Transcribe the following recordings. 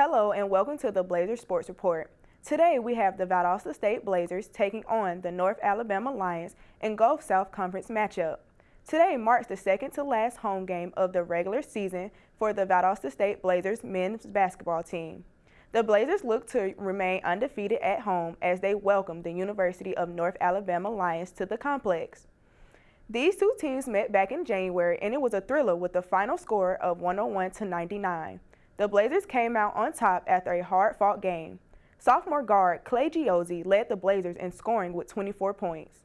Hello and welcome to the Blazers Sports Report. Today we have the Valdosta State Blazers taking on the North Alabama Lions in Gulf South Conference matchup. Today marks the second to last home game of the regular season for the Valdosta State Blazers men's basketball team. The Blazers look to remain undefeated at home as they welcome the University of North Alabama Lions to the complex. These two teams met back in January and it was a thriller with the final score of 101-99. The Blazers came out on top after a hard-fought game. Sophomore guard Clay Giozzi led the Blazers in scoring with 24 points.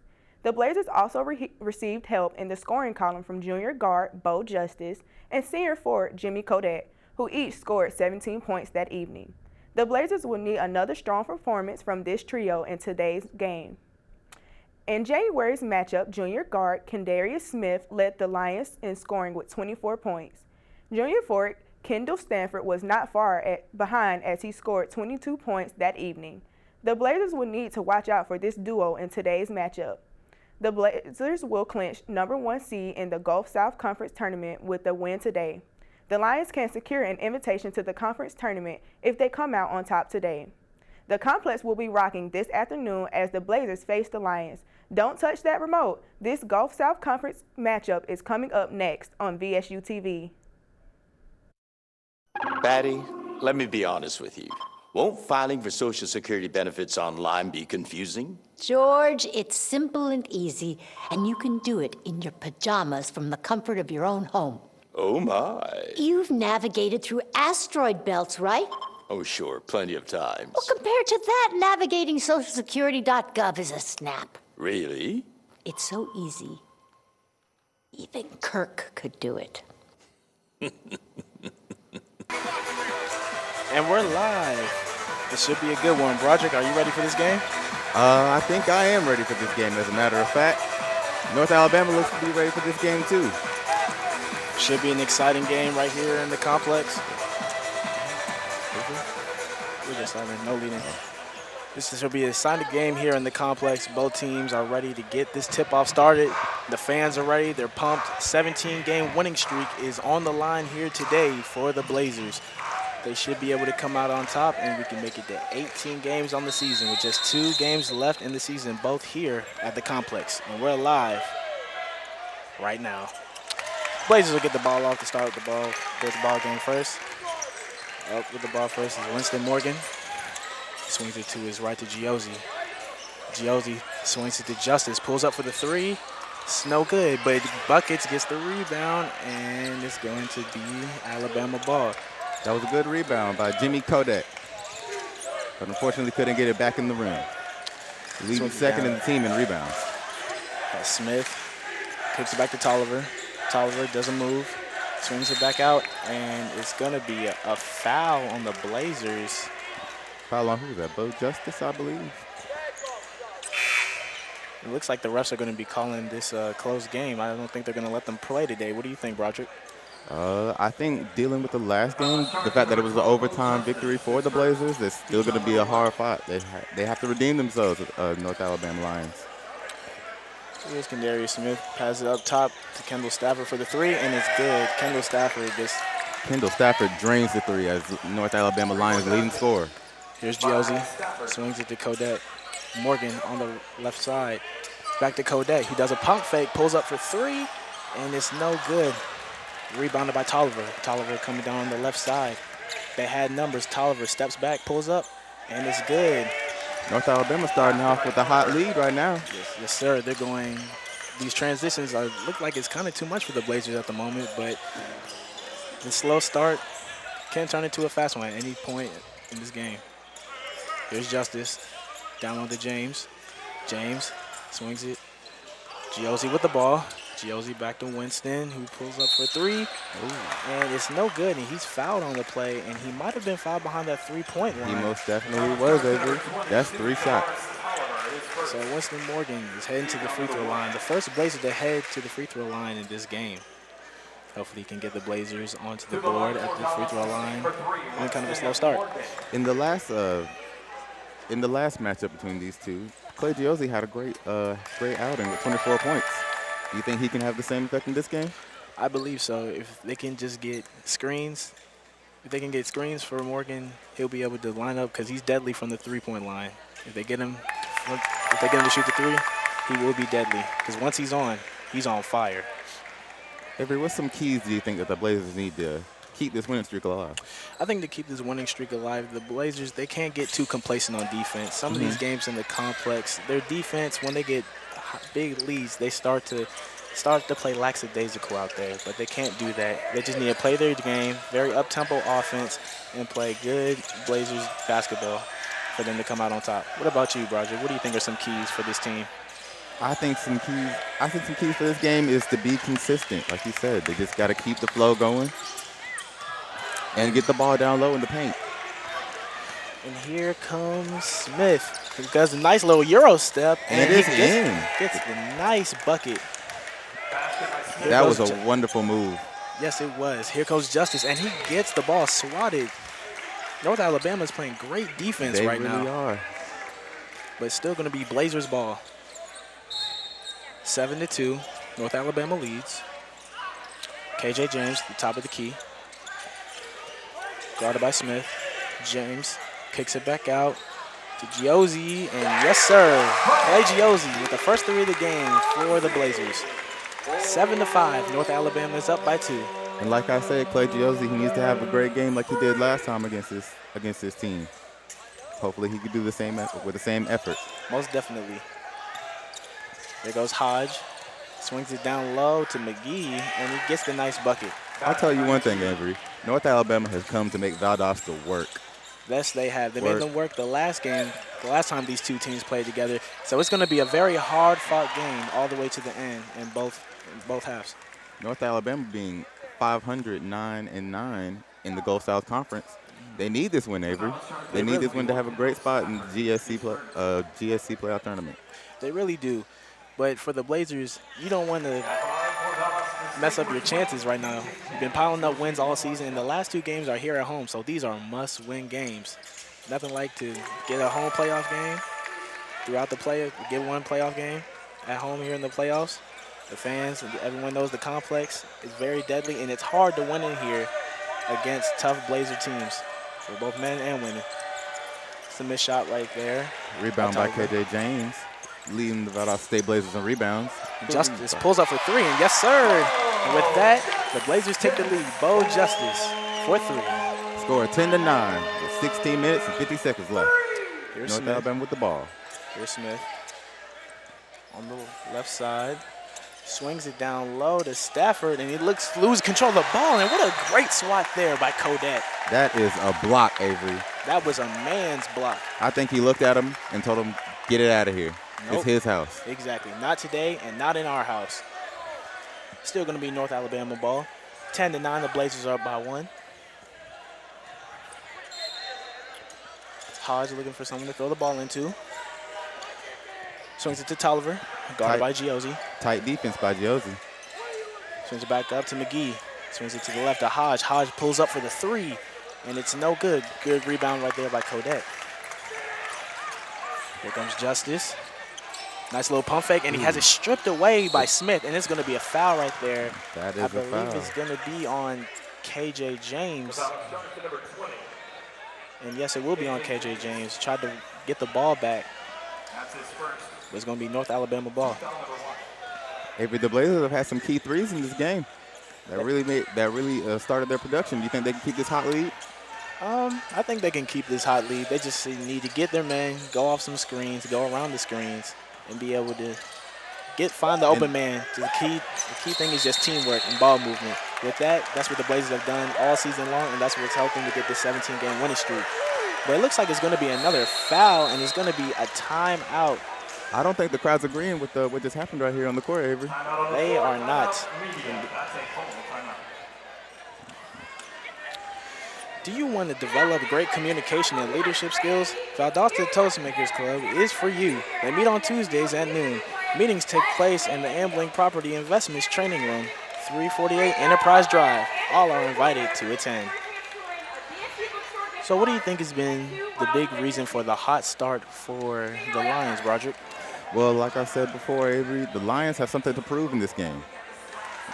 The Blazers also received help in the scoring column from junior guard Bo Justice and senior forward Jimmy Kodet, who each scored 17 points that evening. The Blazers will need another strong performance from this trio in today's game. In January's matchup, junior guard Kendarius Smith led the Lions in scoring with 24 points. Junior forward Kendall Stanford was not far behind as he scored 22 points that evening. The Blazers will need to watch out for this duo in today's matchup. The Blazers will clinch #1 seed in the Gulf South Conference Tournament with the win today. The Lions can secure an invitation to the conference tournament if they come out on top today. The complex will be rocking this afternoon as the Blazers face the Lions. Don't touch that remote. This Gulf South Conference matchup is coming up next on VSU-TV. Patty, let me be honest with you. Won't filing for Social Security benefits online be confusing? George, it's simple and easy, and you can do it in your pajamas from the comfort of your own home. Oh, my. You've navigated through asteroid belts, right? Oh, sure, plenty of times. Well, compared to that, navigating socialsecurity.gov is a snap. Really? It's so easy. Even Kirk could do it. And we're live. This should be a good one. Broderick, are you ready for this game? I think I am ready for this game, as a matter of fact. North Alabama looks to be ready for this game, too. Should be an exciting game right here in the complex. We're just starting, no leading. This should be an exciting game here in the complex. Both teams are ready to get this tip-off started. The fans are ready. They're pumped. 17-game winning streak is on the line here today for the Blazers. They should be able to come out on top, and we can make it to 18 games on the season with just 2 games left in the season, both here at the complex. And we're live right now. Blazers will get the ball off to start the ball game first. Up with the ball first is Winston Morgan. Swings it to his right to Giozzi. Giozzi swings it to Justice, pulls up for the 3. It's no good, but Buckets gets the rebound, and it's going to be Alabama ball. That was a good rebound by Jimmy Kodet, but unfortunately couldn't get it back in the rim. Leading second in the team in rebounds. Smith kicks it back to Tolliver. Tolliver doesn't move, swings it back out, and it's going to be a foul on the Blazers. Foul on who was that? Bo Justice, I believe. It looks like the refs are going to be calling this a close game. I don't think they're going to let them play today. What do you think, Broderick? I think dealing with the last game, the fact that it was an overtime victory for the Blazers, it's still going to be a hard fight. They have to redeem themselves, North Alabama Lions. Here's Kendarius Smith, passes it up top to Kendall Stafford for the 3, and it's good. Kendall Stafford drains the 3 as North Alabama Lions leading scorer. Here's Giozzi, swings it to Kodet. Morgan on the left side, back to Kodet. He does a pump fake, pulls up for 3, and it's no good. Rebounded by Tolliver. Tolliver coming down on the left side. They had numbers. Tolliver steps back, pulls up, and it's good. North Alabama starting off with a hot lead right now. Yes, sir. They're going. These transitions look like it's kind of too much for the Blazers at the moment, but the slow start can turn into a fast one at any point in this game. Here's Justice. Down on to James. James swings it. Giozzi with the ball. Giozzi back to Winston, who pulls up for 3. Ooh. And it's no good, and he's fouled on the play, and he might have been fouled behind that 3-point line. He most definitely was, Avery. That's 3 shots. So Winston Morgan is heading to the free throw line. The first Blazer to head to the free throw line in this game. Hopefully he can get the Blazers onto the board at the free throw line. And kind of a slow start. In the last matchup between these two, Clay Giozzi had a great outing with 24 points. Do you think he can have the same effect in this game? I believe so. If they can just get screens If they can get screens for Morgan, he'll be able to line up because he's deadly from the three-point line. If they get him to shoot the three, he will be deadly because once he's on fire. Avery, what's some keys do you think that the Blazers need to keep this winning streak alive? I think to keep this winning streak alive, the Blazers, they can't get too complacent on defense. Some of these games in the complex, their defense, when they get big leads, they start to play lackadaisical out there, but they can't do that. They just need to play their game, very up-tempo offense, and play good Blazers basketball for them to come out on top. What about you, Broderick? What do you think are some keys for this team? I think some keys for this game is to be consistent. Like you said, they just got to keep the flow going and get the ball down low in the paint. And here comes Smith, who does a nice little Euro step, and it's in. Gets the nice bucket. That was a wonderful move. Yes, it was. Here comes Justice, and he gets the ball swatted. North Alabama's playing great defense right now. They really are. But it's still going to be Blazers ball. 7-2, North Alabama leads. KJ James, the top of the key. Guarded by Smith. James kicks it back out to Giozzi, and yes, sir, Clay Giozzi with the first three of the game for the Blazers. 7-5, North Alabama is up by 2. And like I said, Clay Giozzi, he needs to have a great game like he did last time against his team. Hopefully he could do the same with the same effort. Most definitely. There goes Hardge. Swings it down low to McGee, and he gets the nice bucket. I'll tell you one thing, Avery. North Alabama has come to make Valdosta work. Yes, they have. They made them work the last game, the last time these two teams played together. So it's going to be a very hard-fought game all the way to the end in both halves. North Alabama being 509-9 in the Gulf South Conference. They need this win, Avery. They need this win to have a great spot in the GSC playoff tournament. They really do. But for the Blazers, you don't want to mess up your chances right now. You've been piling up wins all season, and the last 2 games are here at home, so these are must-win games. Nothing like to get a home playoff game throughout the get one playoff game at home here in the playoffs. The fans, everyone knows the complex is very deadly, and it's hard to win in here against tough Blazer teams for both men and women. It's a missed shot right there. Rebound by KJ James, leading the Valdosta State Blazers in rebounds. Justice pulls up for 3, and yes, sir. And with that, the Blazers take the lead. Bo Justice for 3. Score 10-9 with 16 minutes and 50 seconds left. Here's North Smith. Alabama with the ball. Here's Smith on the left side. Swings it down low to Stafford, and he loses control of the ball. And what a great swat there by Kodet. That is a block, Avery. That was a man's block. I think he looked at him and told him, get it out of here. Nope. It's his house. Exactly. Not today and not in our house. Still going to be North Alabama ball. 10-9, the Blazers are up by 1. Hardge looking for someone to throw the ball into. Swings it to Tolliver, guarded by Giozzi. Tight defense by Giozzi. Swings it back up to McGee. Swings it to the left to Hardge. Hardge pulls up for the 3, and it's no good. Good rebound right there by Kodet. Here comes Justice. Nice little pump fake, and he has it stripped away by Smith, and it's going to be a foul right there. That is I a foul. believe it's going to be on KJ James. And yes, it will be on KJ James. Tried to get the ball back. But it's going to be North Alabama ball. Avery, the Blazers have had some key threes in this game that really started their production. Do you think they can keep this hot lead? I think they can keep this hot lead. They just need to get their men, go off some screens, go around the screens, and be able to find the open man. The key thing is just teamwork and ball movement. With that, that's what the Blazers have done all season long, and that's what's helping to get this 17-game winning streak. But it looks like it's going to be another foul, and it's going to be a timeout. I don't think the crowd's agreeing with what just happened right here on the court, Avery. They are not. Do you want to develop great communication and leadership skills? Valdosta Toastmakers Club is for you. They meet on Tuesdays at noon. Meetings take place in the Ambling Property Investments Training Room, 348 Enterprise Drive. All are invited to attend. So what do you think has been the big reason for the hot start for the Lions, Broderick? Well, like I said before, Avery, the Lions have something to prove in this game.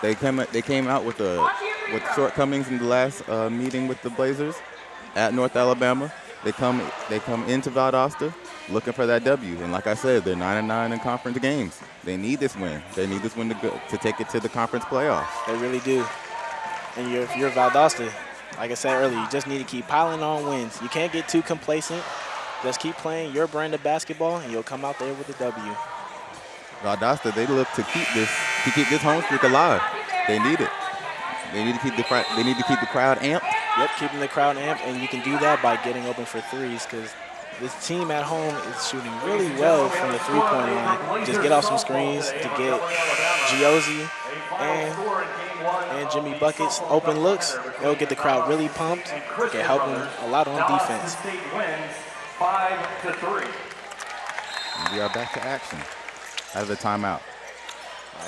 They came out with a with shortcomings in the last meeting with the Blazers at North Alabama. They come into Valdosta looking for that W. And like I said, they're 9-9 in conference games. They need this win. They need this win to take it to the conference playoffs. They really do. And if you're Valdosta, like I said earlier, you just need to keep piling on wins. You can't get too complacent. Just keep playing your brand of basketball, and you'll come out there with a W. Valdosta, they look to keep this home streak alive. They need it. They need to keep the crowd amped. Yep, keeping the crowd amped, and you can do that by getting open for threes because this team at home is shooting really well from the three-point line. Just get off some screens to get Giozzi and Jimmy Buckets open looks. They'll get the crowd really pumped. It can help them a lot on defense. 5-3. And we are back to action out of the timeout.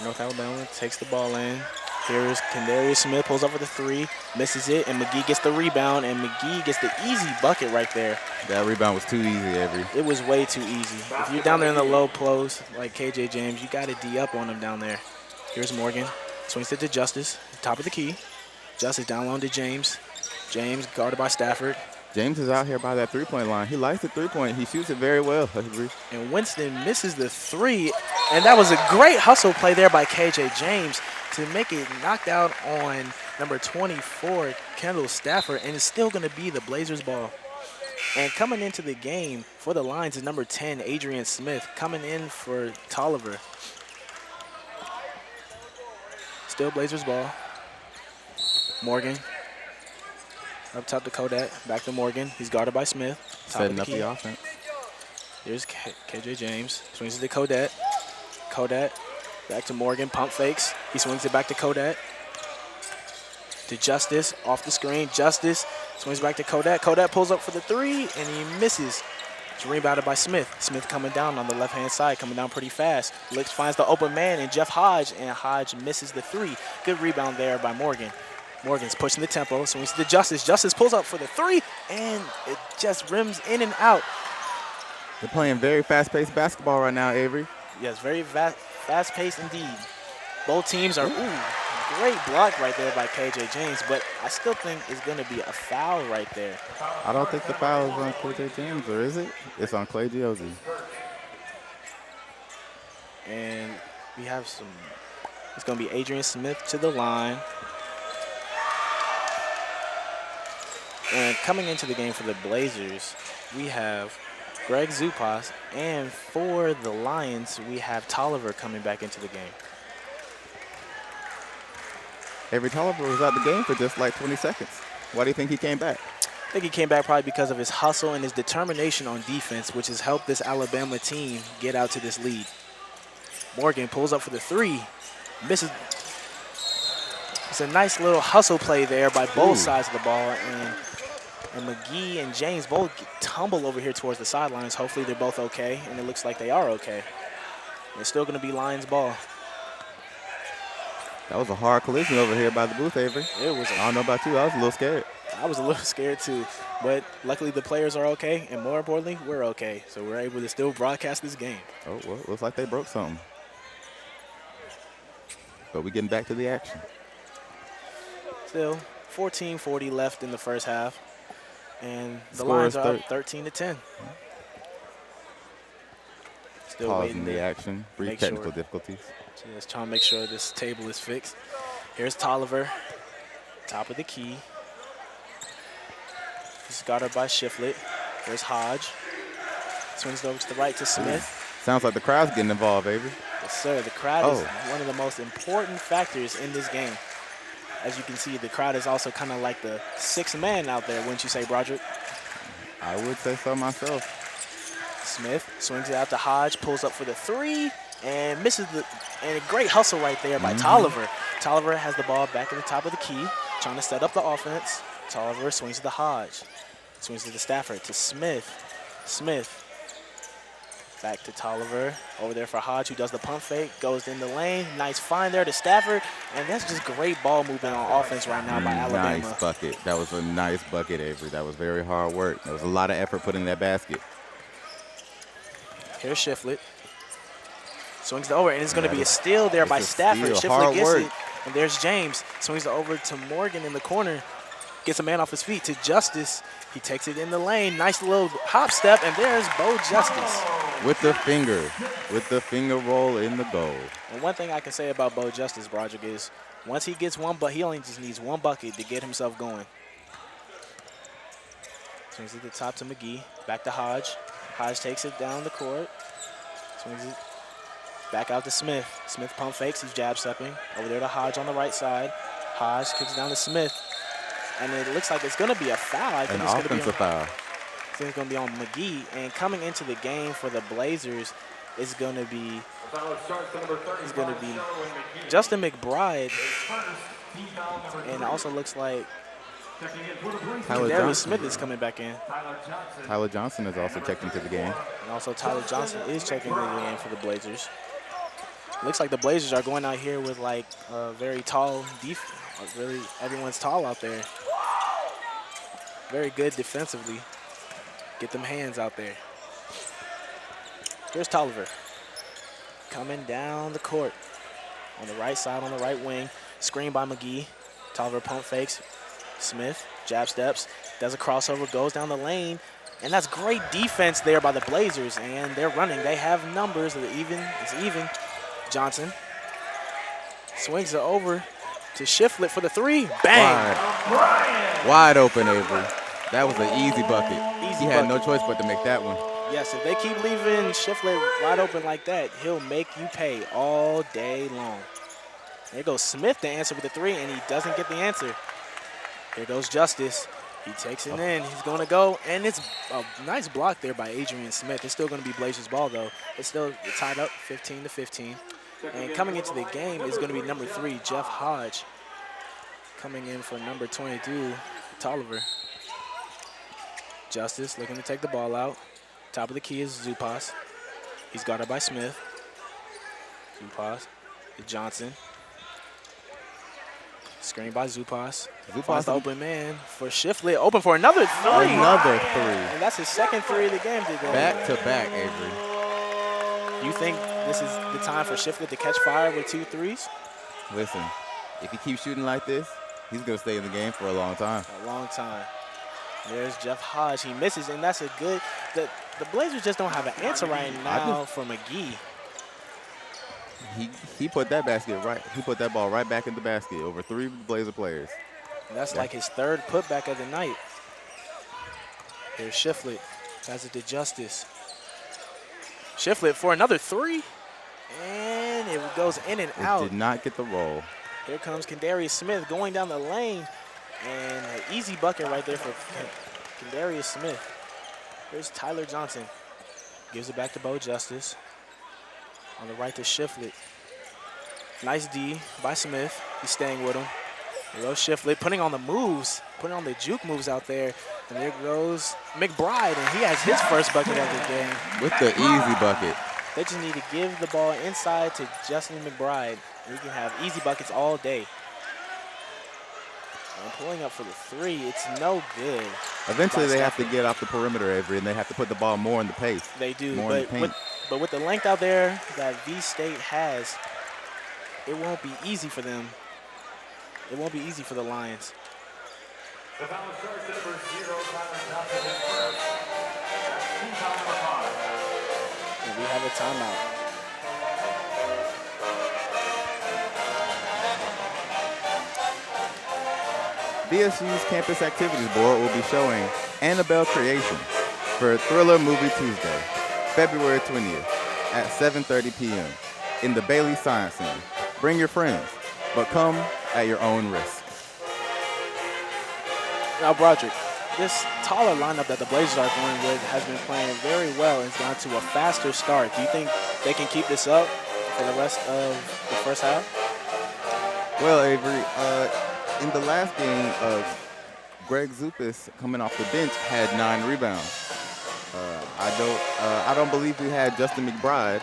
North Alabama takes the ball in. Here's Kendarius Smith, pulls up for the three, misses it, and McGee gets the rebound, and McGee gets the easy bucket right there. That rebound was too easy, Avery. It was way too easy. If you're down there in the low post, like KJ James, you got to D up on him down there. Here's Morgan, swings it to Justice, top of the key. Justice down low to James. James guarded by Stafford. James is out here by that three-point line. He likes the three-point. He shoots it very well, Avery. And Winston misses the three, and that was a great hustle play there by KJ James to make it knocked out on number 24, Kendall Stafford, and it's still going to be the Blazers ball. And coming into the game for the Lions is number 10, Adrian Smith, coming in for Tolliver. Still Blazers ball. Morgan. Up top to Kodak, back to Morgan. He's guarded by Smith. Setting up the offense. Here's KJ James. Swings it to Kodak. Kodak, back to Morgan, pump fakes. He swings it back to Kodak. To Justice, off the screen. Justice swings back to Kodak. Kodak pulls up for the three, and he misses. It's rebounded by Smith. Smith coming down on the left-hand side, coming down pretty fast. Finds the open man in Jeff Hardge, and Hardge misses the three. Good rebound there by Morgan. Morgan's pushing the tempo, swings to Justice. Justice pulls up for the three, and it just rims in and out. They're playing very fast-paced basketball right now, Avery. Yes, very fast-paced indeed. Both teams are, great block right there by KJ James, but I still think it's going to be a foul right there. I don't think the foul is on KJ James, or is it? It's on Clay Giozzi. And we have it's going to be Adrian Smith to the line. And coming into the game for the Blazers, we have Greg Zupas, and for the Lions, we have Tolliver coming back into the game. Avery, Tolliver was out the game for just like 20 seconds. Why do you think he came back? I think he came back probably because of his hustle and his determination on defense, which has helped this Alabama team get out to this lead. Morgan pulls up for the three, misses. It's a nice little hustle play there by both sides of the ball, and McGee and James both tumble over here towards the sidelines. Hopefully they're both okay, and it looks like they are okay. It's still going to be Lions ball. That was a hard collision over here by the booth, Avery. It was. I don't know about you. I was a little scared. I was a little scared too, but luckily the players are okay, and more importantly, we're okay. So we're able to still broadcast this game. Oh, well, looks like they broke something. But we're getting back to the action. Still 14:40 left in the first half. And the Score Lions is are up 13-10. Still Pausing waiting the action. Brief technical difficulties. Just trying to make sure this table is fixed. Here's Tolliver, top of the key. He's guarded by Shiflett. There's Hardge. Swings it over to the right to Smith. Sounds like the crowd's getting involved, Avery. Yes, sir. The crowd is one of the most important factors in this game. As you can see, the crowd is also kind of like the sixth man out there, wouldn't you say, Broderick? I would say so myself. Smith swings it out to Hardge, pulls up for the three, and misses and a great hustle right there by Tolliver. Tolliver has the ball back at the top of the key, trying to set up the offense. Tolliver swings it to Hardge, swings it to Stafford, to Smith. Smith back to Tolliver, over there for Hardge, who does the pump fake, goes in the lane. Nice find there to Stafford, and that's just great ball movement on offense right now by Alabama. Nice bucket. That was a nice bucket, Avery. That was very hard work. There was a lot of effort put in that basket. Here's Shiflett. Swings it over, and it's going to be a steal there by Stafford. Shiflett gets it, and there's James. Swings it over to Morgan in the corner. Gets a man off his feet to Justice. He takes it in the lane. Nice little hop step, and there's Bo Justice. With the finger roll in the goal. And one thing I can say about Bo Justice, Broderick, is once he gets one, but he only just needs one bucket to get himself going. Swings it to the top to McGee. Back to Hardge. Hardge takes it down the court. Swings it back out to Smith. Smith pump fakes. He's jab stepping. Over there to Hardge on the right side. Hardge kicks down to Smith. And it looks like it's going to be a foul. I think An offensive foul. I think it's going to be on McGee. And coming into the game for the Blazers is going to be Justin McBride. And it also looks like Darius Smith is coming back in. Tyler Johnson is also checked into the game. And also Tyler Johnson is checking into the game for the Blazers. Looks like the Blazers are going out here with like a very tall defense. Really, everyone's tall out there. Very good defensively. Get them hands out there. Here's Tolliver. Coming down the court. On the right side, on the right wing. Screen by McGee. Tolliver pump fakes. Smith, jab steps, does a crossover, goes down the lane. And that's great defense there by the Blazers. And they're running. They have numbers. It's even. Johnson swings it over to Shiflett for the three. Bang! Wide open, Avery. That was an easy bucket. He had no choice but to make that one. Yes, if they keep leaving Shiflett wide open like that, he'll make you pay all day long. There goes Smith to answer with the three, and he doesn't get the answer. There goes Justice. He takes it in. He's going to go, and it's a nice block there by Adrian Smith. It's still going to be Blazers ball, though. It's still tied up 15-15. And coming into the game is going to be number 3, Jeff Hardge. Coming in for number 22, Tolliver. Justice looking to take the ball out. Top of the key is Zupas. He's guarded by Smith. Zupas to Johnson. Screen by Zupas. Zupas the open man for Shiflett. Open for another three. Another three. And that's his second three of the game today. Back to back, Avery. You think this is the time for Shiflett to catch fire with 2 threes? Listen, if he keeps shooting like this, he's going to stay in the game for a long time. A long time. There's Jeff Hardge. He misses, and that's a good – the Blazers just don't have an answer right now for McGee. He put that basket right. He put that ball right back in the basket over 3 Blazer players. And that's like his 3rd putback of the night. Here's Shiflett. Has it to Justice. Shiflett for another 3. And it goes in and out. Did not get the roll. Here comes Kendarius Smith going down the lane. And an easy bucket right there for Kendarius Smith. Here's Tyler Johnson. Gives it back to Bo Justice. On the right to Shiflett. Nice D by Smith. He's staying with him. There goes Shiflett, putting on the moves, putting on the juke moves out there. And there goes McBride, and he has his first bucket of the game. With the easy bucket. They just need to give the ball inside to Justin McBride. And we can have easy buckets all day. And pulling up for the 3, it's no good. Eventually they have to get off the perimeter, Avery, and they have to put the ball more in the pace. They do, more but with the length out there that V-State has, it won't be easy for them. It won't be easy for the Lions. And we have a timeout. VSU's Campus Activities Board will be showing Annabelle Creations for Thriller Movie Tuesday, February 20th at 7:30 p.m. in the Bailey Science Center. Bring your friends, but come at your own risk. Now, Broderick, this taller lineup that the Blazers are going with has been playing very well and it's gone to a faster start. Do you think they can keep this up for the rest of the first half? Well, Avery, in the last game, Greg Zupas, coming off the bench, had 9 rebounds. I don't believe we had Justin McBride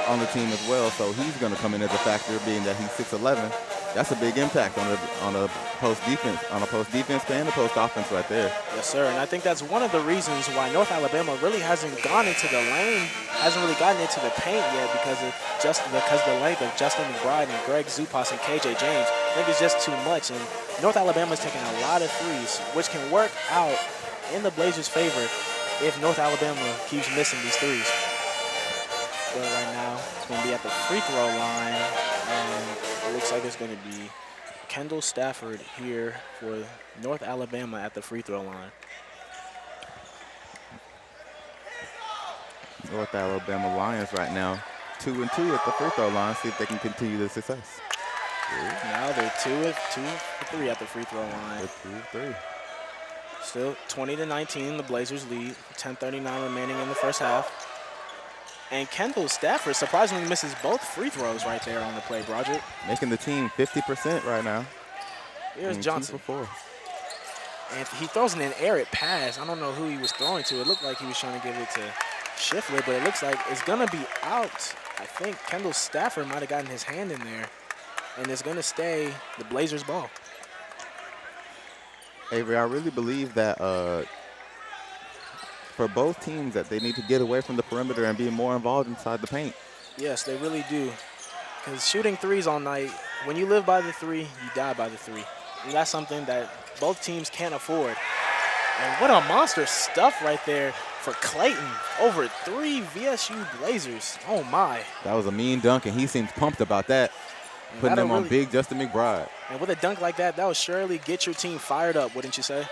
on the team as well, so he's going to come in as a factor, being that he's 6'11", That's a big impact on a post defense and a post offense right there. Yes, sir. And I think that's one of the reasons why North Alabama really hasn't gone into the lane, hasn't really gotten into the paint yet because of the length of Justin McBride and Greg Zupas and KJ James. I think it's just too much. And North Alabama's taking a lot of threes, which can work out in the Blazers' favor if North Alabama keeps missing these threes. But right now, it's going to be at the free throw line, and it looks like it's going to be Kendall Stafford here for North Alabama at the free throw line. North Alabama Lions right now, 2-2 at the free throw line. See if they can continue the success. Now they're 2 for 3 at the free throw line. 2-3. Still 20-19, the Blazers lead. 10:39 remaining in the first half. And Kendall Stafford surprisingly misses both free throws right there on the play, Broderick. Making the team 50% right now. Here's Johnson. 2 for 4. And he throws an air pass. I don't know who he was throwing to. It looked like he was trying to give it to Schiffler, but it looks like it's going to be out. I think Kendall Stafford might have gotten his hand in there. And it's going to stay the Blazers' ball. Avery, I really believe that for both teams that they need to get away from the perimeter and be more involved inside the paint. Yes, they really do. Because shooting threes all night, when you live by the three, you die by the three. And that's something that both teams can't afford. And what a monster stuff right there for Clayton. Over 3 VSU Blazers. Oh, my. That was a mean dunk, and he seems pumped about that. Putting them on big Justin McBride. And with a dunk like that, that will surely get your team fired up, wouldn't you say?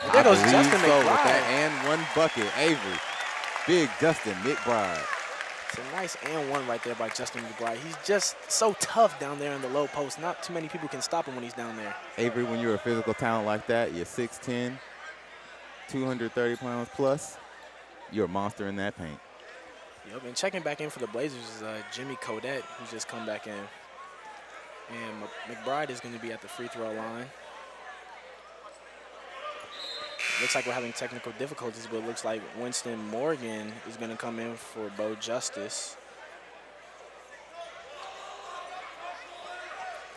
And there goes Justin McBride. With that and one bucket, Avery. Big Justin McBride. It's a nice and one right there by Justin McBride. He's just so tough down there in the low post. Not too many people can stop him when he's down there. Avery, when you're a physical talent like that, you're 6'10", 230 pounds plus, you're a monster in that paint. Yep, and checking back in for the Blazers is Jimmy Codette, who's just come back in. And McBride is going to be at the free throw line. Looks like we're having technical difficulties, but it looks like Winston Morgan is going to come in for Bo Justice.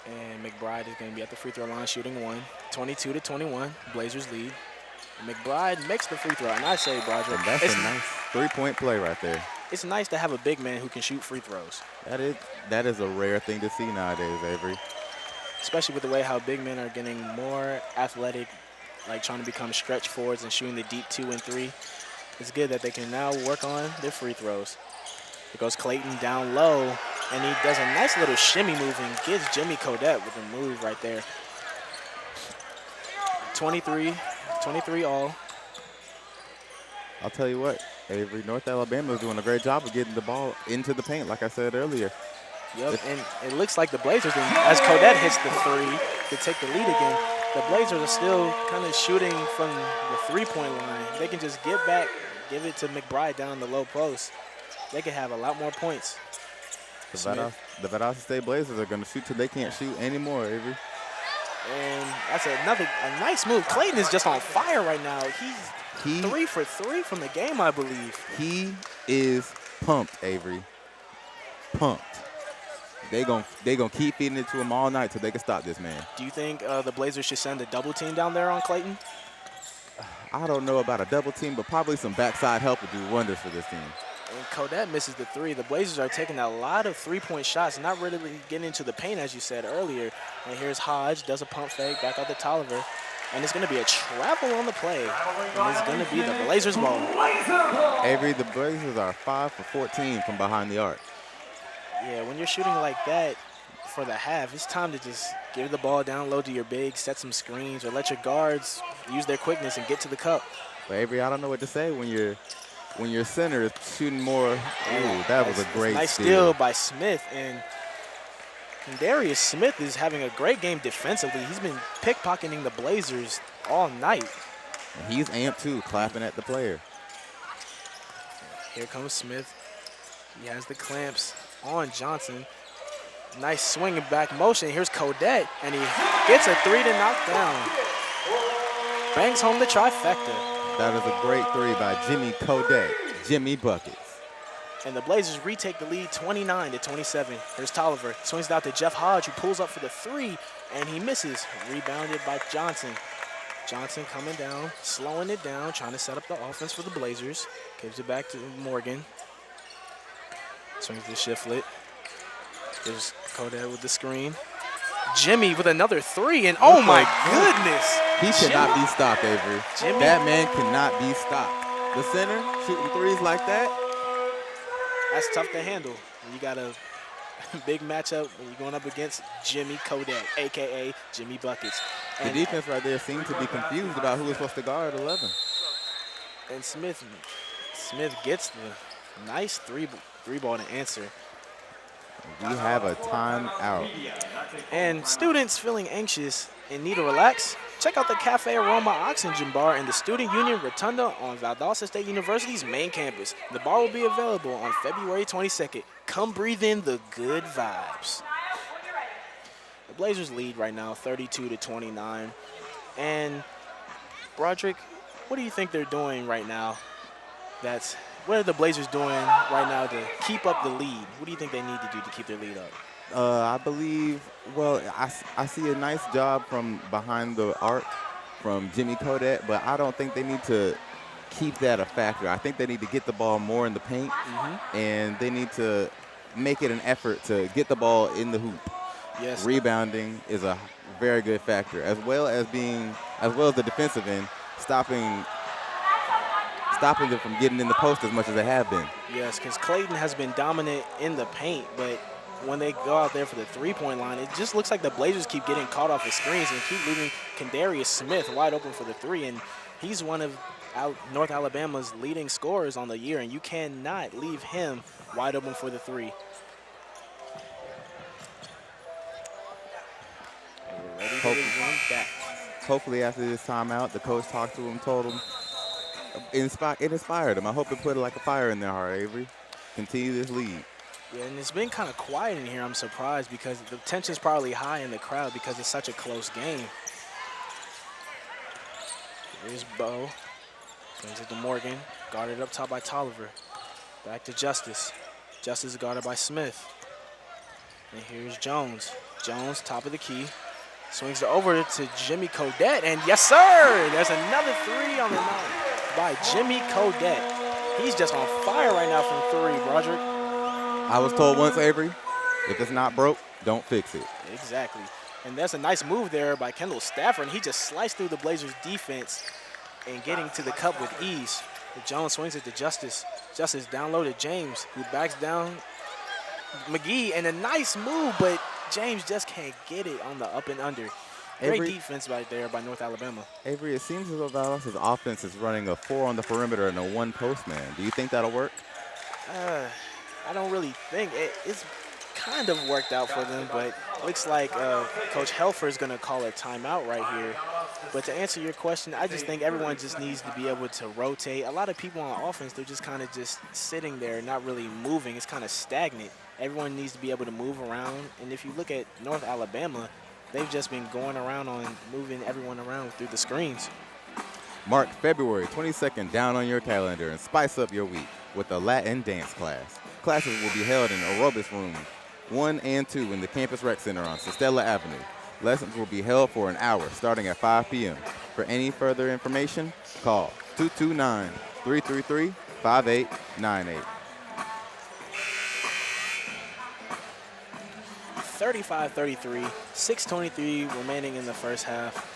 And McBride is going to be at the free throw line shooting 1. 22-21, Blazers lead. And McBride makes the free throw, and I say, Broderick, and that's a nice three-point play right there. It's nice to have a big man who can shoot free throws. That is a rare thing to see nowadays, Avery. Especially with the way how big men are getting more athletic, like trying to become stretch forwards and shooting the deep 2 and 3. It's good that they can now work on their free throws. It goes Clayton down low, and he does a nice little shimmy move and gives Jimmy Codette with a move right there. 23 all. I'll tell you what, Avery, North Alabama is doing a great job of getting the ball into the paint, like I said earlier. Yep, and it looks like the Blazers, as Codette hits the 3 to take the lead again, the Blazers are still kind of shooting from the three-point line. They can just get back, give it to McBride down the low post. They could have a lot more points. The Valdosta State Blazers are going to shoot till they can't shoot anymore, Avery. And that's a nice move. Clayton is just on fire right now. He's 3 for 3 from the game, I believe. He is pumped, Avery. Pumped. They gonna keep feeding it to him all night till they can stop this man. Do you think the Blazers should send a double team down there on Clayton? I don't know about a double team, but probably some backside help would do wonders for this team. And Codette misses the 3. The Blazers are taking a lot of three-point shots, not really getting into the paint, as you said earlier. And here's Hardge, does a pump fake, back out to Tolliver. And it's going to be a travel on the play. And it's going to be the Blazers' ball. Avery, the Blazers are 5 for 14 from behind the arc. Yeah, when you're shooting like that for the half, it's time to just give the ball down low to your bigs, set some screens, or let your guards use their quickness and get to the cup. But Avery, I don't know what to say when your center is shooting more. Ooh, that was a great nice steal by Smith. And Darius Smith is having a great game defensively. He's been pickpocketing the Blazers all night. And he's amped too, clapping at the player. Here comes Smith. He has the clamps on Johnson. Nice swinging back motion. Here's Codette, and he gets a 3 to knock down. Bangs home the trifecta. That is a great 3 by Jimmy Codette. Jimmy Buckets. And the Blazers retake the lead 29-27. Here's Tolliver. Swings it out to Jeff Hardge, who pulls up for the three, and he misses. Rebounded by Johnson. Johnson coming down, slowing it down, trying to set up the offense for the Blazers. Gives it back to Morgan. Swings the Shiflet. There's Kodak with the screen. Jimmy with another three, and oh my goodness. He cannot be stopped, Avery. That man cannot be stopped. The center shooting threes like that. That's tough to handle. When you got a big matchup when you're going up against Jimmy Kodak, a.k.a. Jimmy Buckets. The defense right there seemed to be confused about who was supposed to guard 11. And Smith gets the nice three ball to answer. We have a timeout. And students feeling anxious and need to relax, check out the Cafe Aroma Oxygen Bar in the Student Union Rotunda on Valdosta State University's main campus. The bar will be available on February 22nd. Come breathe in the good vibes. The Blazers lead right now 32-29. And Broderick, what do you think they're doing right now? What are the Blazers doing right now to keep up the lead? What do you think they need to do to keep their lead up? I believe, well, I see a nice job from behind the arc from Jimmy Kodak, but I don't think they need to keep that a factor. I think they need to get the ball more in the paint, and they need to make it an effort to get the ball in the hoop. Yes. Rebounding is a very good factor, as well as the defensive end, stopping them from getting in the post as much as they have been. Yes, because Clayton has been dominant in the paint, but when they go out there for the three-point line, it just looks like the Blazers keep getting caught off the screens and keep leaving Kendarius Smith wide open for the three. And he's one of North Alabama's leading scorers on the year, and you cannot leave him wide open for the three. And we're ready to run back. Hopefully after this timeout, the coach talked to him, told him, it inspired him. I hope it put like a fire in their heart, Avery. Continue this lead. Yeah, and it's been kind of quiet in here. I'm surprised because the tension's probably high in the crowd because it's such a close game. Here's Bo. Swings it to Morgan. Guarded up top by Tolliver. Back to Justice. Justice is guarded by Smith. And here's Jones. Jones, top of the key. Swings it over to Jimmy Kodak. And yes, sir! There's another three on the night by Jimmy Kodak. He's just on fire right now from three, Broderick. I was told once, Avery, if it's not broke, don't fix it. Exactly. And that's a nice move there by Kendall Stafford. And he just sliced through the Blazers' defense and getting to the cup with ease. But Jones swings it to Justice. Justice down low to James, who backs down McGee. And a nice move, but James just can't get it on the up and under. Great defense right there by North Alabama. Avery, it seems as though Valdosta's offense is running a 4 on the perimeter and a 1 post man. Do you think that'll work? I don't really think it's kind of worked out for them, but looks like Coach Helfer is going to call a timeout right here. But to answer your question, I just think everyone just needs to be able to rotate. A lot of people on offense, they're just kind of just sitting there, not really moving. It's kind of stagnant. Everyone needs to be able to move around. And if you look at North Alabama, they've just been going around on moving everyone around through the screens. Mark February 22nd down on your calendar and spice up your week with a Latin dance class. Classes will be held in aerobics room 1 and 2 in the Campus Rec Center on Sestella Avenue. Lessons will be held for an hour starting at 5 p.m. For any further information, call 229-333-5898. 35-33, 6:23 remaining in the first half.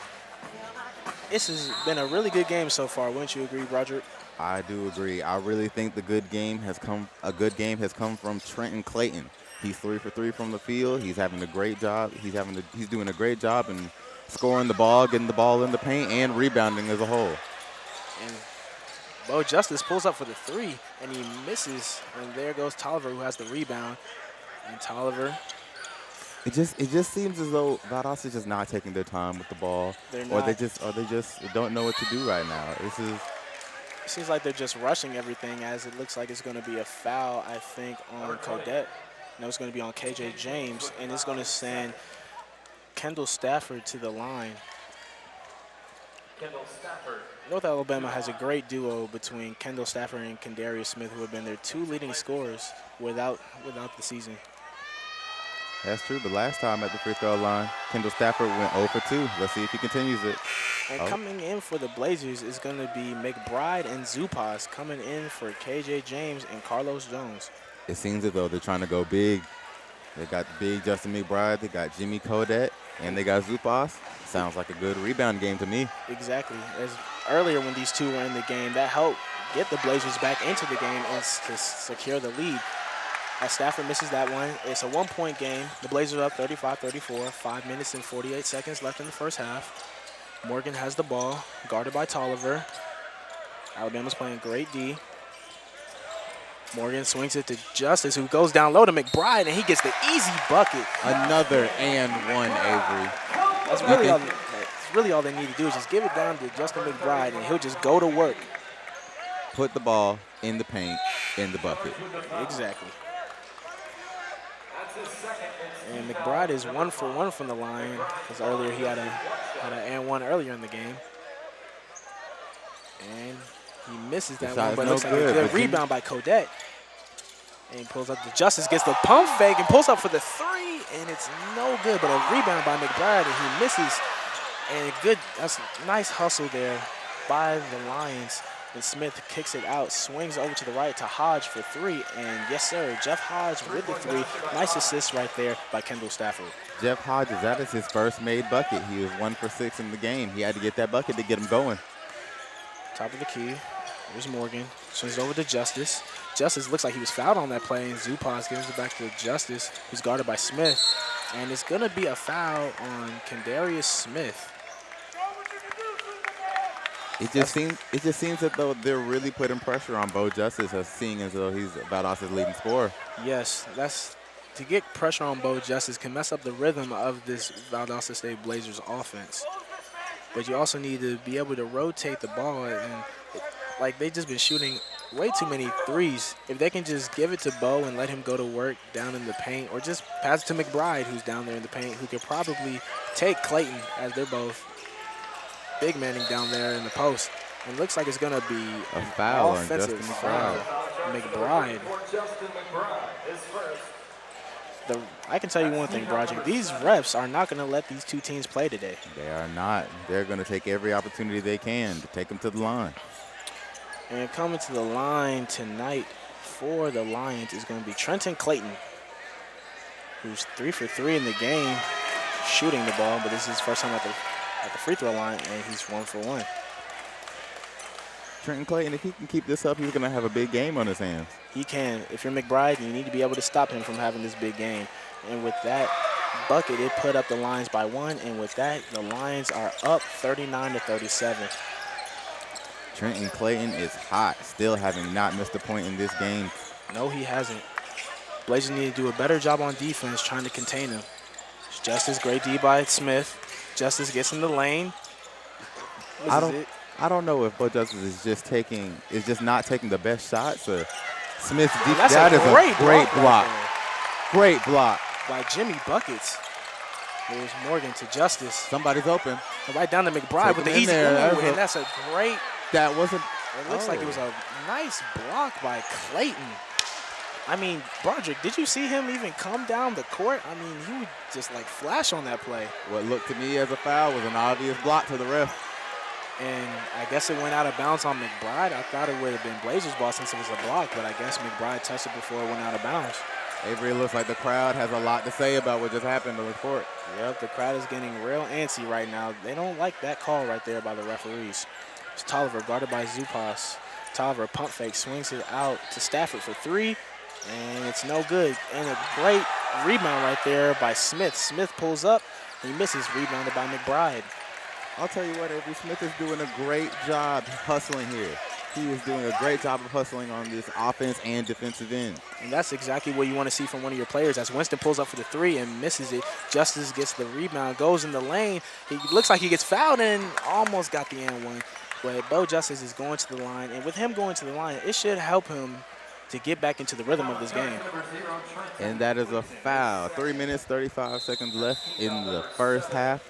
This has been a really good game so far. Wouldn't you agree, Broderick? I do agree. I really think a good game has come from Trenton Clayton. He's 3 for 3 from the field. He's having a great job. He's doing a great job in scoring the ball, getting the ball in the paint, and rebounding as a whole. And Bo Justice pulls up for the three, and he misses. And there goes Tolliver, who has the rebound. And Tolliver. It just seems as though Valdosta is just not taking their time with the ball, or they just don't know what to do right now. It seems like they're just rushing everything, as it looks like it's going to be a foul, I think, on Kodak. No, it's going to be on KJ James, and it's going to send Kendall Stafford to the line. North Alabama has a great duo between Kendall Stafford and Kendarius Smith, who have been their 2 leading scorers without the season. That's true. The last time at the free throw line, Kendall Stafford went 0 for 2. Let's see if he continues it. And coming in for the Blazers is going to be McBride and Zupas coming in for KJ James and Carlos Jones. It seems as though they're trying to go big. They got big Justin McBride, they got Jimmy Kodet, and they got Zupas. Sounds like a good rebound game to me. Exactly. As earlier when these two were in the game, that helped get the Blazers back into the game and to secure the lead. As Stafford misses that one, it's a 1-point game. The Blazers are up 35-34, 5 minutes and 48 seconds left in the first half. Morgan has the ball, guarded by Tolliver. Alabama's playing great D. Morgan swings it to Justice, who goes down low to McBride, and he gets the easy bucket. Another and one, Avery. That's really all they need to do is just give it down to Justin McBride, and he'll just go to work. Put the ball in the paint, in the bucket. Exactly. And McBride is 1 for 1 from the line, because earlier he had an and one earlier in the game. And he misses that one, but it looks like a good rebound by Kodet. And he pulls up to Justice, gets the pump fake, and pulls up for the 3, and it's no good, but a rebound by McBride, and he misses. And that's a nice hustle there by the Lions. And Smith kicks it out, swings over to the right to Hardge for 3, and yes, sir, Jeff Hardge with the 3. Nice assist right there by Kendall Stafford. Jeff Hardge, that is his first made bucket. He was 1 for 6 in the game. He had to get that bucket to get him going. Top of the key. Here's Morgan. Swings it over to Justice. Justice looks like he was fouled on that play, and Zupas gives it back to Justice, who's guarded by Smith. And it's going to be a foul on Kendarius Smith. It just seems that though they're really putting pressure on Bo Justice, as seeing as though he's Valdosta's leading scorer. Yes, to get pressure on Bo Justice can mess up the rhythm of this Valdosta State Blazers offense. But you also need to be able to rotate the ball, and like they've just been shooting way too many threes. If they can just give it to Bo and let him go to work down in the paint, or just pass it to McBride, who's down there in the paint, who could probably take Clayton, as they're both big manning down there in the post. And it looks like it's going to be a foul on offensive Justin foul. McBride. I can tell you one thing, Broderick. These refs are not going to let these two teams play today. They are not. They're going to take every opportunity they can to take them to the line. And coming to the line tonight for the Lions is going to be Trenton Clayton, who's 3 for 3 in the game, shooting the ball, but this is his first time at the free throw line, and he's 1 for 1. Trenton Clayton, if he can keep this up, he's going to have a big game on his hands. He can. If you're McBride, you need to be able to stop him from having this big game. And with that bucket, it put up the Lions by 1, and with that, the Lions are up 39-37. Trenton Clayton is hot, still having not missed a point in this game. No, he hasn't. Blazers need to do a better job on defense trying to contain him. Justice, great D by Smith. Justice gets in the lane. I don't know if Bo Justice is just not taking the best shots, or Smith's deep. That's that a is great a great block. Right, Great block by Jimmy Buckets. There's Morgan to Justice. Somebody's open. Right down to McBride with the easy move, and that's a great. That wasn't. It looks like it was a nice block by Clayton. I mean, Broderick, did you see him even come down the court? I mean, he would just like flash on that play. What looked to me as a foul was an obvious block to the ref. And I guess it went out of bounds on McBride. I thought it would have been Blazers' ball since it was a block, but I guess McBride touched it before it went out of bounds. Avery looks like the crowd has a lot to say about what just happened on the court. Yep, the crowd is getting real antsy right now. They don't like that call right there by the referees. It's Tolliver guarded by Zupas. Tolliver pump fake, swings it out to Stafford for 3, and it's no good. And a great rebound right there by Smith. Smith pulls up, he misses, rebounded by McBride. I'll tell you what, Avery Smith is doing a great job hustling here. He is doing a great job of hustling on this offense and defensive end. And that's exactly what you want to see from one of your players. As Winston pulls up for the 3 and misses it, Justice gets the rebound, goes in the lane. He looks like he gets fouled and almost got the and-one. But Bo Justice is going to the line, and with him going to the line, it should help him to get back into the rhythm of this game. And that is a foul. 3 minutes, 35 seconds left in the first half.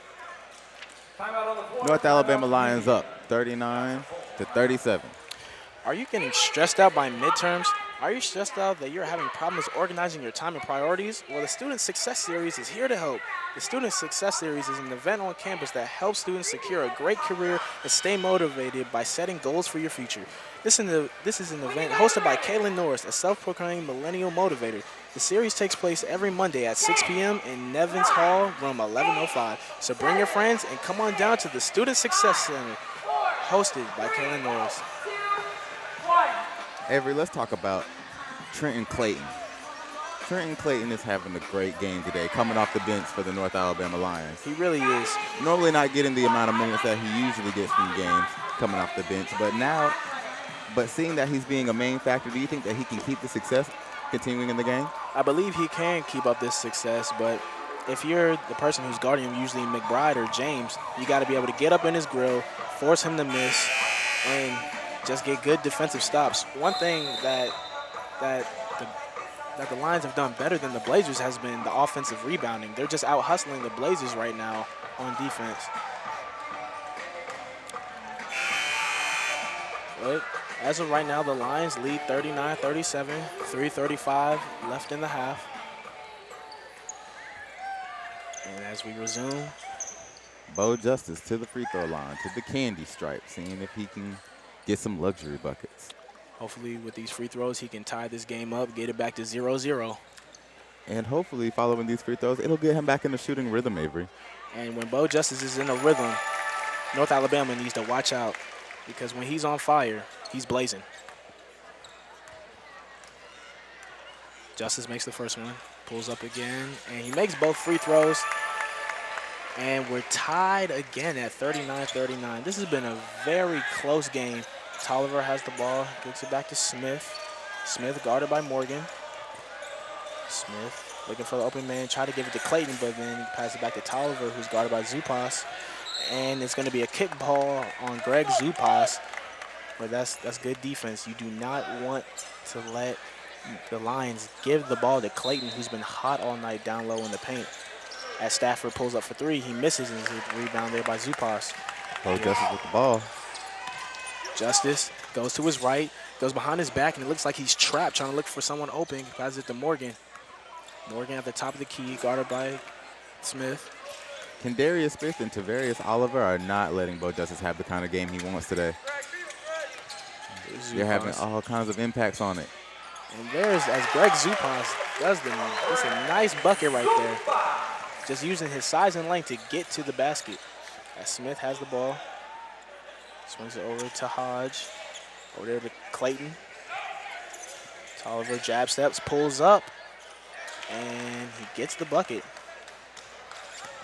North Alabama Lions up 39-37. Are you getting stressed out by midterms? Are you stressed out that you're having problems organizing your time and priorities? Well, the Student Success Series is here to help. The Student Success Series is an event on campus that helps students secure a great career and stay motivated by setting goals for your future. This is an event hosted by Colin, a self-proclaimed millennial motivator. The series takes place every Monday at 6 p.m. in Nevins Hall, room 1105. So bring your friends and come on down to the Student Success Center, hosted by Colin. Avery, let's talk about Trenton Clayton. Trenton Clayton is having a great game today, coming off the bench for the North Alabama Lions. He really is. Normally not getting the amount of minutes that he usually gets from games coming off the bench, but seeing that he's being a main factor, do you think that he can keep the success continuing in the game? I believe he can keep up this success, but if you're the person who's guarding him, usually McBride or James, you got to be able to get up in his grill, force him to miss, and just get good defensive stops. One thing that the Lions have done better than the Blazers has been the offensive rebounding. They're just out hustling the Blazers right now on defense. But as of right now, the Lions lead 39-37, 3:35 left in the half. And as we resume, Bo Justice to the free throw line, to the candy stripe, seeing if he can get some luxury buckets. Hopefully with these free throws, he can tie this game up, get it back to 0-0. And hopefully following these free throws, it'll get him back in the shooting rhythm, Avery. And when Bo Justice is in a rhythm, North Alabama needs to watch out, because when he's on fire, he's blazing. Justice makes the first one, pulls up again, and he makes both free throws. And we're tied again at 39-39. This has been a very close game. Tolliver has the ball, gets it back to Smith. Smith guarded by Morgan. Smith looking for the open man, try to give it to Clayton, but then he passes it back to Tolliver, who's guarded by Zupas. And it's going to be a kick ball on Greg Zupas, but that's good defense. You do not want to let the Lions give the ball to Clayton, who's been hot all night down low in the paint. As Stafford pulls up for three, he misses, and it's a rebound there by Zupas. Bo Justice with the ball. Justice goes to his right, goes behind his back, and it looks like he's trapped, trying to look for someone open. Passes it to Morgan. Morgan at the top of the key, guarded by Smith. Kendarius Smith and Tavarius Oliver are not letting Bo Justice have the kind of game he wants today. They're having all kinds of impacts on it. And there's, as Greg Zupas does it's a nice bucket right there. Just using his size and length to get to the basket. As Smith has the ball. Swings it over to Hardge. Over there to Clayton. Tolliver jab steps, pulls up, and he gets the bucket.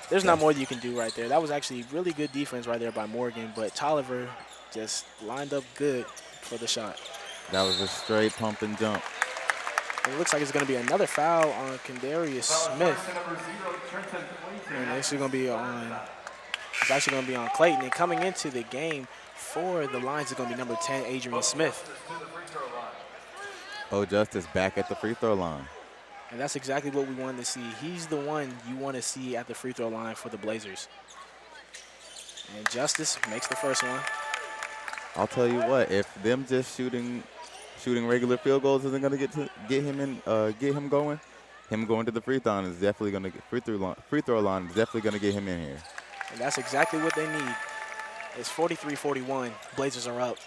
There's not more you can do right there. That was actually really good defense right there by Morgan, but Tolliver just lined up good for the shot. That was a straight pump and jump. And it looks like it's going to be another foul on Kendarius Smith. And it's actually going to be on Clayton. And coming into the game for the Lions is going to be number 10, Adrian Smith. Bo Justice back at the free throw line. And that's exactly what we wanted to see. He's the one you want to see at the free throw line for the Blazers. And Justice makes the first one. I'll tell you what, if them just shooting regular field goals isn't going to get him going, him going to the free throw line is definitely going to get free throw line is definitely going to get him in here. And that's exactly what they need. It's 43-41. Blazers are up.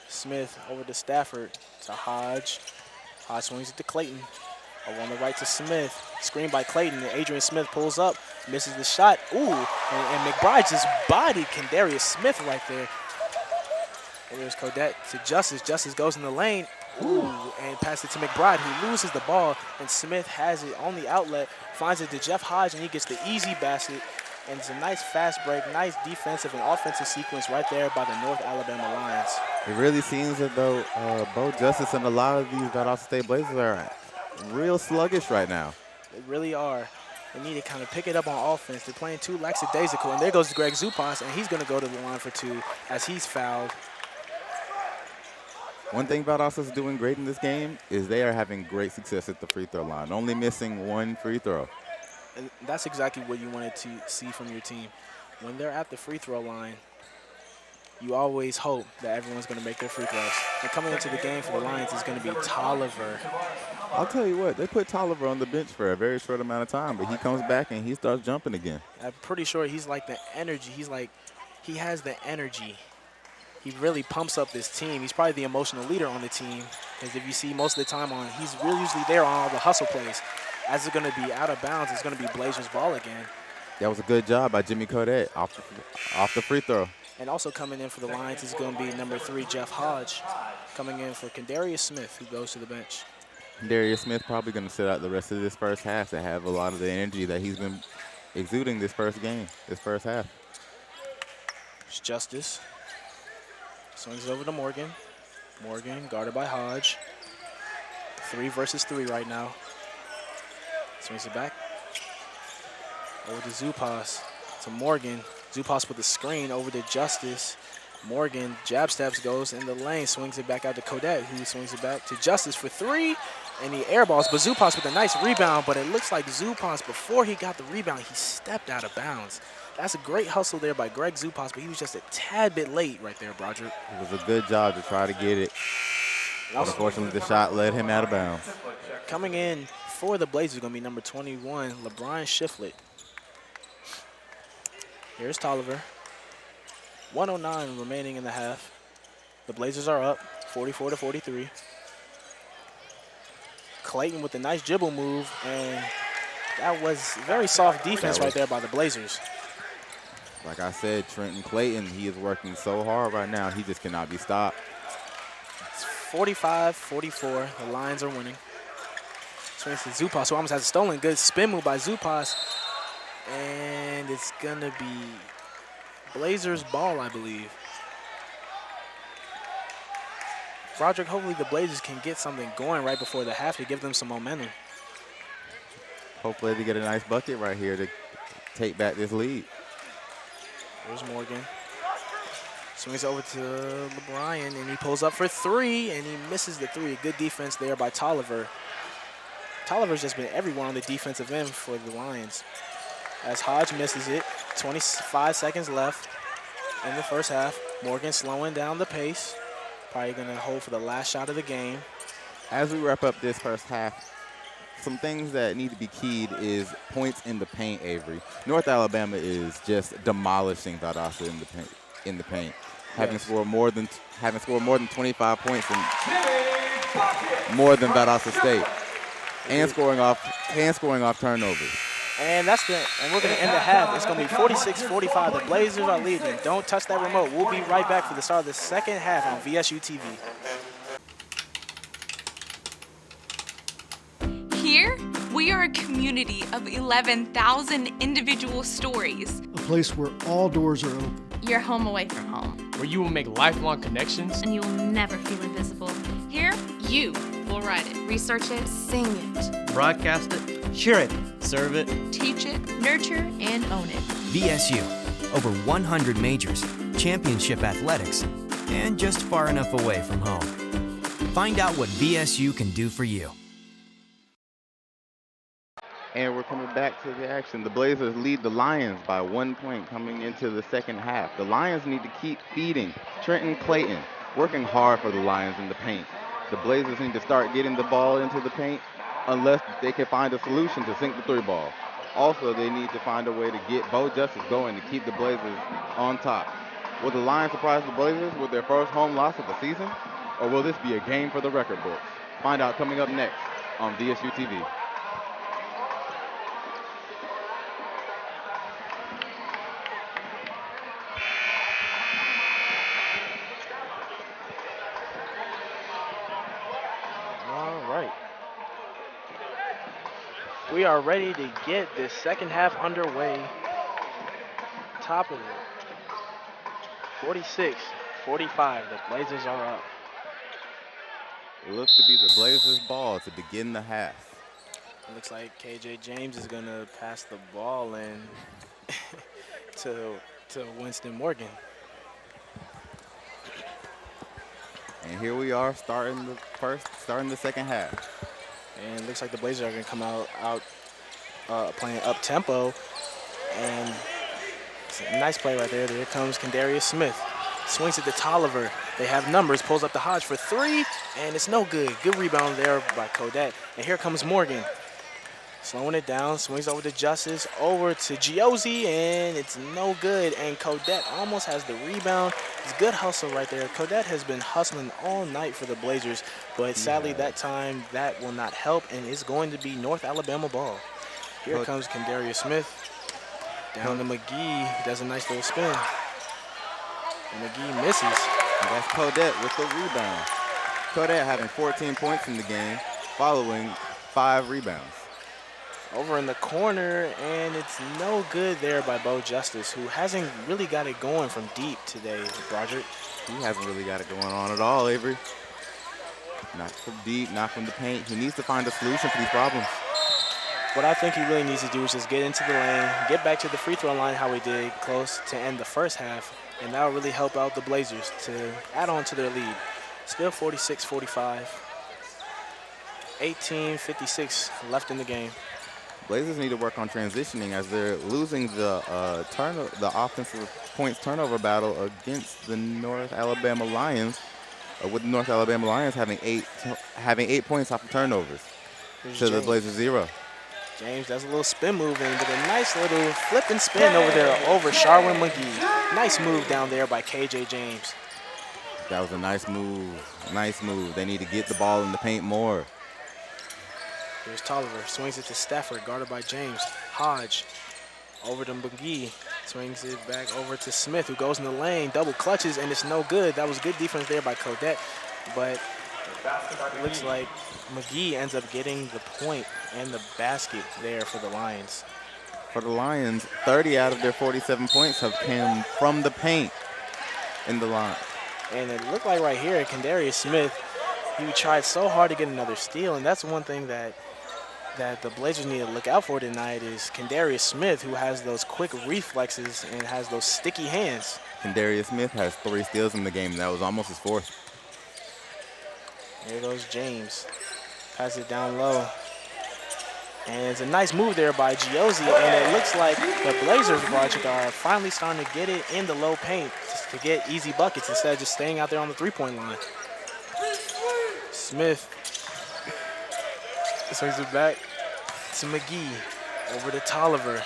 Smith over to Stafford to Hardge. Hardge swings it to Clayton. Over on the right to Smith. Screen by Clayton. Adrian Smith pulls up, misses the shot. Ooh, and McBride just bodied Kendarius Smith right there. And there's Codette to Justice. Justice goes in the lane. Ooh, and passes it to McBride, who loses the ball. And Smith has it on the outlet, finds it to Jeff Hardge, and he gets the easy basket. And it's a nice fast break, nice defensive and offensive sequence right there by the North Alabama Lions. It really seems as though Bo Justice and a lot of these Valdosta State Blazers are real sluggish right now. They really are. They need to kind of pick it up on offense. They're playing too lackadaisical. And there goes Greg Zupas, and he's going to go to the line for two as he's fouled. One thing Valdosta is doing great in this game is they are having great success at the free throw line, only missing one free throw. And that's exactly what you wanted to see from your team. When they're at the free throw line, you always hope that everyone's going to make their free throws. And coming into the game for the Lions is going to be Tolliver. I'll tell you what, they put Tolliver on the bench for a very short amount of time, but he comes back and he starts jumping again. I'm pretty sure he's like the energy. He has the energy. He really pumps up this team. He's probably the emotional leader on the team, because if you see most of the time he's really usually there on all the hustle plays. As it's going to be out of bounds, it's going to be Blazers ball again. That was a good job by Jimmy Codet off the free throw. And also coming in for the Lions is going to be number 3, Jeff Hardge, coming in for Kendarius Smith, who goes to the bench. Darius Smith probably going to sit out the rest of this first half to have a lot of the energy that he's been exuding this first half. It's Justice. Swings it over to Morgan. Morgan guarded by Hardge. 3 versus 3 right now. Swings it back. Over to Zupas. To Morgan. Zupas with the screen over to Justice. Morgan jab steps, goes in the lane, swings it back out to Codet, who swings it back to Justice for 3. And he airballs, but Zupas with a nice rebound, but it looks like Zupas, before he got the rebound, he stepped out of bounds. That's a great hustle there by Greg Zupas, but he was just a tad bit late right there, Broderick. It was a good job to try to get it. But unfortunately, the shot led him out of bounds. Coming in for the Blazers is going to be number 21, LeBron Shiflett. Here's Tolliver. 1:09 remaining in the half. The Blazers are up, 44-43. Clayton with a nice dribble move, and that was very soft defense right there by the Blazers. Like I said, Trenton Clayton, he is working so hard right now, he just cannot be stopped. It's 45-44. The Lions are winning. Swings to Zupas, who almost has a stolen. Good spin move by Zupas. And it's going to be Blazers ball, I believe. Broderick, hopefully the Blazers can get something going right before the half to give them some momentum. Hopefully they get a nice bucket right here to take back this lead. There's Morgan. Swings over to LeBron, and he pulls up for 3, and he misses the 3. Good defense there by Tolliver. Tolliver's just been everywhere on the defensive end for the Lions. As Hardge misses it, 25 seconds left in the first half. Morgan slowing down the pace. Probably going to hold for the last shot of the game. As we wrap up this first half, some things that need to be keyed is points in the paint, Avery. North Alabama is just demolishing Valdosta in the paint. Having scored more than 25 points and more than Valdosta State. And scoring off turnovers. And we're going to end the half. It's going to be 46-45. The Blazers are leading. Don't touch that remote. We'll be right back for the start of the second half on VSU-TV. Here, we are a community of 11,000 individual stories. A place where all doors are open. Your home away from home. Where you will make lifelong connections. And you will never feel invisible. Here, you will write it, research it, sing it, broadcast it, share it, serve it, teach it, nurture, and own it. VSU, over 100 majors, championship athletics, and just far enough away from home. Find out what VSU can do for you. And we're coming back to the action. The Blazers lead the Lions by 1 point coming into the second half. The Lions need to keep feeding Trenton Clayton, working hard for the Lions in the paint. The Blazers need to start getting the ball into the paint unless they can find a solution to sink the 3-ball. Also, they need to find a way to get Bo Justice going to keep the Blazers on top. Will the Lions surprise the Blazers with their first home loss of the season? Or will this be a game for the record books? Find out coming up next on VSU-TV. We are ready to get this second half underway. Top of it. 46-45. The Blazers are up. It looks to be the Blazers' ball to begin the half. It looks like KJ James is going to pass the ball in to Winston Morgan. And here we are starting the second half. And it looks like the Blazers are going to come out playing up tempo, and it's a nice play right there. There comes Kendarius Smith. Swings it to Tolliver. They have numbers, pulls up to Hardge for 3, and it's no good. Good rebound there by Kodette. And here comes Morgan. Slowing it down, swings over to Justice, over to Giozzi, and it's no good. And Kodette almost has the rebound. It's good hustle right there. Kodette has been hustling all night for the Blazers, but sadly that time that will not help, and it's going to be North Alabama ball. Here comes Kendarius Smith. Down to McGee, does a nice little spin. And McGee misses. And that's Kodette with the rebound. Kodette having 14 points in the game, following 5 rebounds. Over in the corner, and it's no good there by Bo Justice, who hasn't really got it going from deep today, Broderick. He hasn't really got it going on at all, Avery. Not from deep, not from the paint. He needs to find a solution for these problems. What I think he really needs to do is just get into the lane, get back to the free throw line how he did close to end the first half, and that will really help out the Blazers to add on to their lead. Still 46-45. 18:56 left in the game. Blazers need to work on transitioning as they're losing the offensive points turnover battle against the North Alabama Lions, with the North Alabama Lions having 8 points off of turnovers to the Blazers 0. James does a little spin move and with a nice little flip and spin over there over Sharwin McGee. Nice move down there by KJ James. That was a nice move. Nice move. They need to get the ball in the paint more. Here's Tolliver, swings it to Stafford, guarded by James. Hardge over to McGee, swings it back over to Smith, who goes in the lane, double clutches, and it's no good. That was good defense there by Kodette, but it looks like McGee ends up getting the point and the basket there for the Lions. For the Lions, 30 out of their 47 points have come from the paint in the line. And it looked like right here, Kendarius Smith, he tried so hard to get another steal, and that's one thing that the Blazers need to look out for tonight is Kendarius Smith, who has those quick reflexes and has those sticky hands. Kendarius Smith has 3 steals in the game. That was almost his 4th. There goes James. Pass it down low. And it's a nice move there by Giozzi, and it looks like the Blazers project are finally starting to get it in the low paint to get easy buckets instead of just staying out there on the three-point line. Smith swings it back to McGee, over to Tolliver.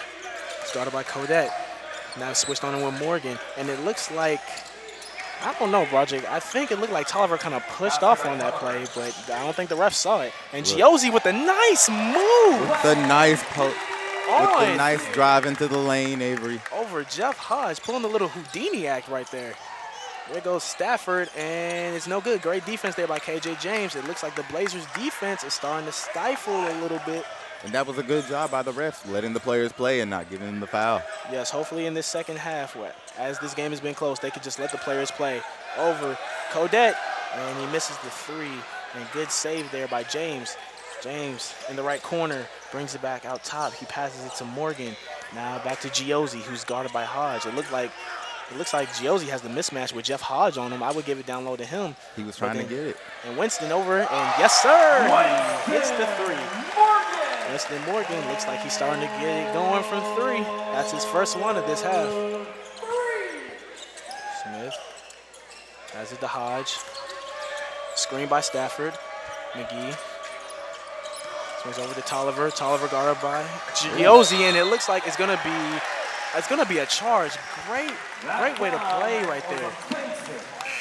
It's guarded by Kodette. Now switched on in with Morgan, and it looks like, I don't know, Broderick, I think it looked like Tolliver kind of pushed off on that play, but I don't think the ref saw it. And Giozzi with a nice move. With the nice drive into the lane, Avery. Over Jeff Hardge, pulling the little Houdini act right there. There goes Stafford, and it's no good. Great defense there by KJ James. It looks like the Blazers' defense is starting to stifle a little bit. And that was a good job by the refs, letting the players play and not giving them the foul. Yes, hopefully in this second half, as this game has been close, they could just let the players play. Over Kodette, and he misses the 3. And good save there by James. James in the right corner, brings it back out top. He passes it to Morgan. Now back to Giozzi, who's guarded by Hardge. It looks like Giozzi has the mismatch with Jeff Hardge on him. I would give it down low to him. He was trying to get it. And Winston over, and yes, sir! He hits the 3. Winston Morgan looks like he's starting to get it going from 3. That's his first one of this half. Smith has it to Hardge. Screen by Stafford. McGee. Swings over to Tolliver. Tolliver guarded by Giozzi, and it looks like it's gonna be a charge. Great way to play right there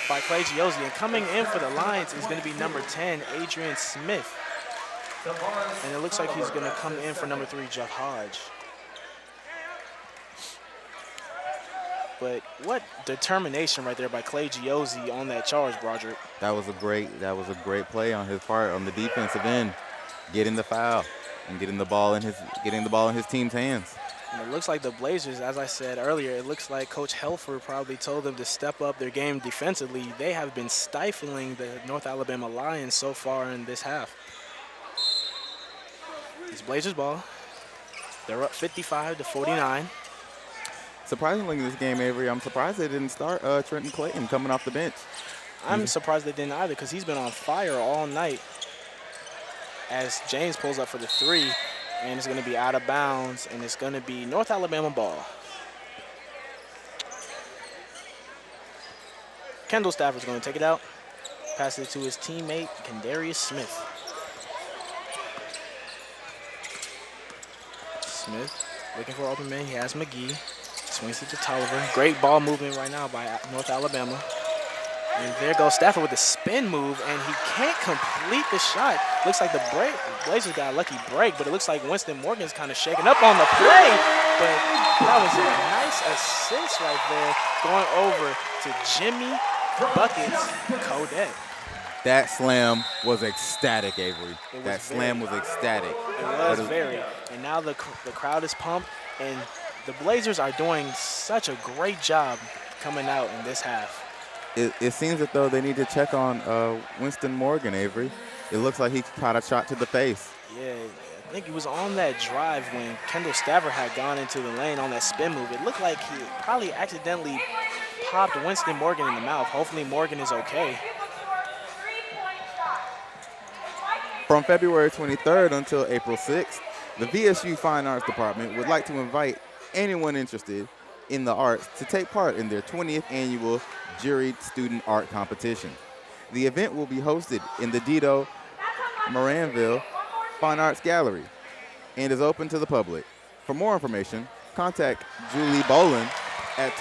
by Clay Giozzi. And coming in for the Lions is going to be number 10, Adrian Smith. And it looks like he's going to come in for number 3, Jeff Hardge. But what determination right there by Clay Giozzi on that charge, Broderick. That was a great play on his part on the defensive end, getting the foul and getting the ball in his team's hands. And it looks like the Blazers, as I said earlier, it looks like Coach Helfer probably told them to step up their game defensively. They have been stifling the North Alabama Lions so far in this half. It's Blazers ball. They're up 55-49. Surprisingly in this game, Avery, I'm surprised they didn't start Trenton Clayton coming off the bench. I'm surprised they didn't either because he's been on fire all night. As James pulls up for the 3. And it's going to be out of bounds, and it's going to be North Alabama ball. Kendall Stafford's going to take it out. Pass it to his teammate, Kendarius Smith. Smith looking for open man. He has McGee. Swings it to Tolliver. Great ball movement right now by North Alabama. And there goes Stafford with a spin move, and he can't complete the shot. Looks like the Blazers got a lucky break, but it looks like Winston Morgan's kind of shaking up on the play. But that was a nice assist right there, going over to Jimmy Buckets Codet. That slam was ecstatic, Avery. That slam was ecstatic. It was very. And now the crowd is pumped, and the Blazers are doing such a great job coming out in this half. It seems as though they need to check on Winston Morgan, Avery. It looks like he caught a shot to the face. Yeah, I think he was on that drive when Kendall Stafford had gone into the lane on that spin move. It looked like he probably accidentally popped Winston Morgan in the mouth. Hopefully Morgan is okay. From February 23rd until April 6th, the VSU Fine Arts Department would like to invite anyone interested in the arts to take part in their 20th annual Juried Student Art Competition. The event will be hosted in the Dido Moranville Fine Arts Gallery and is open to the public. For more information, contact Julie Bolin at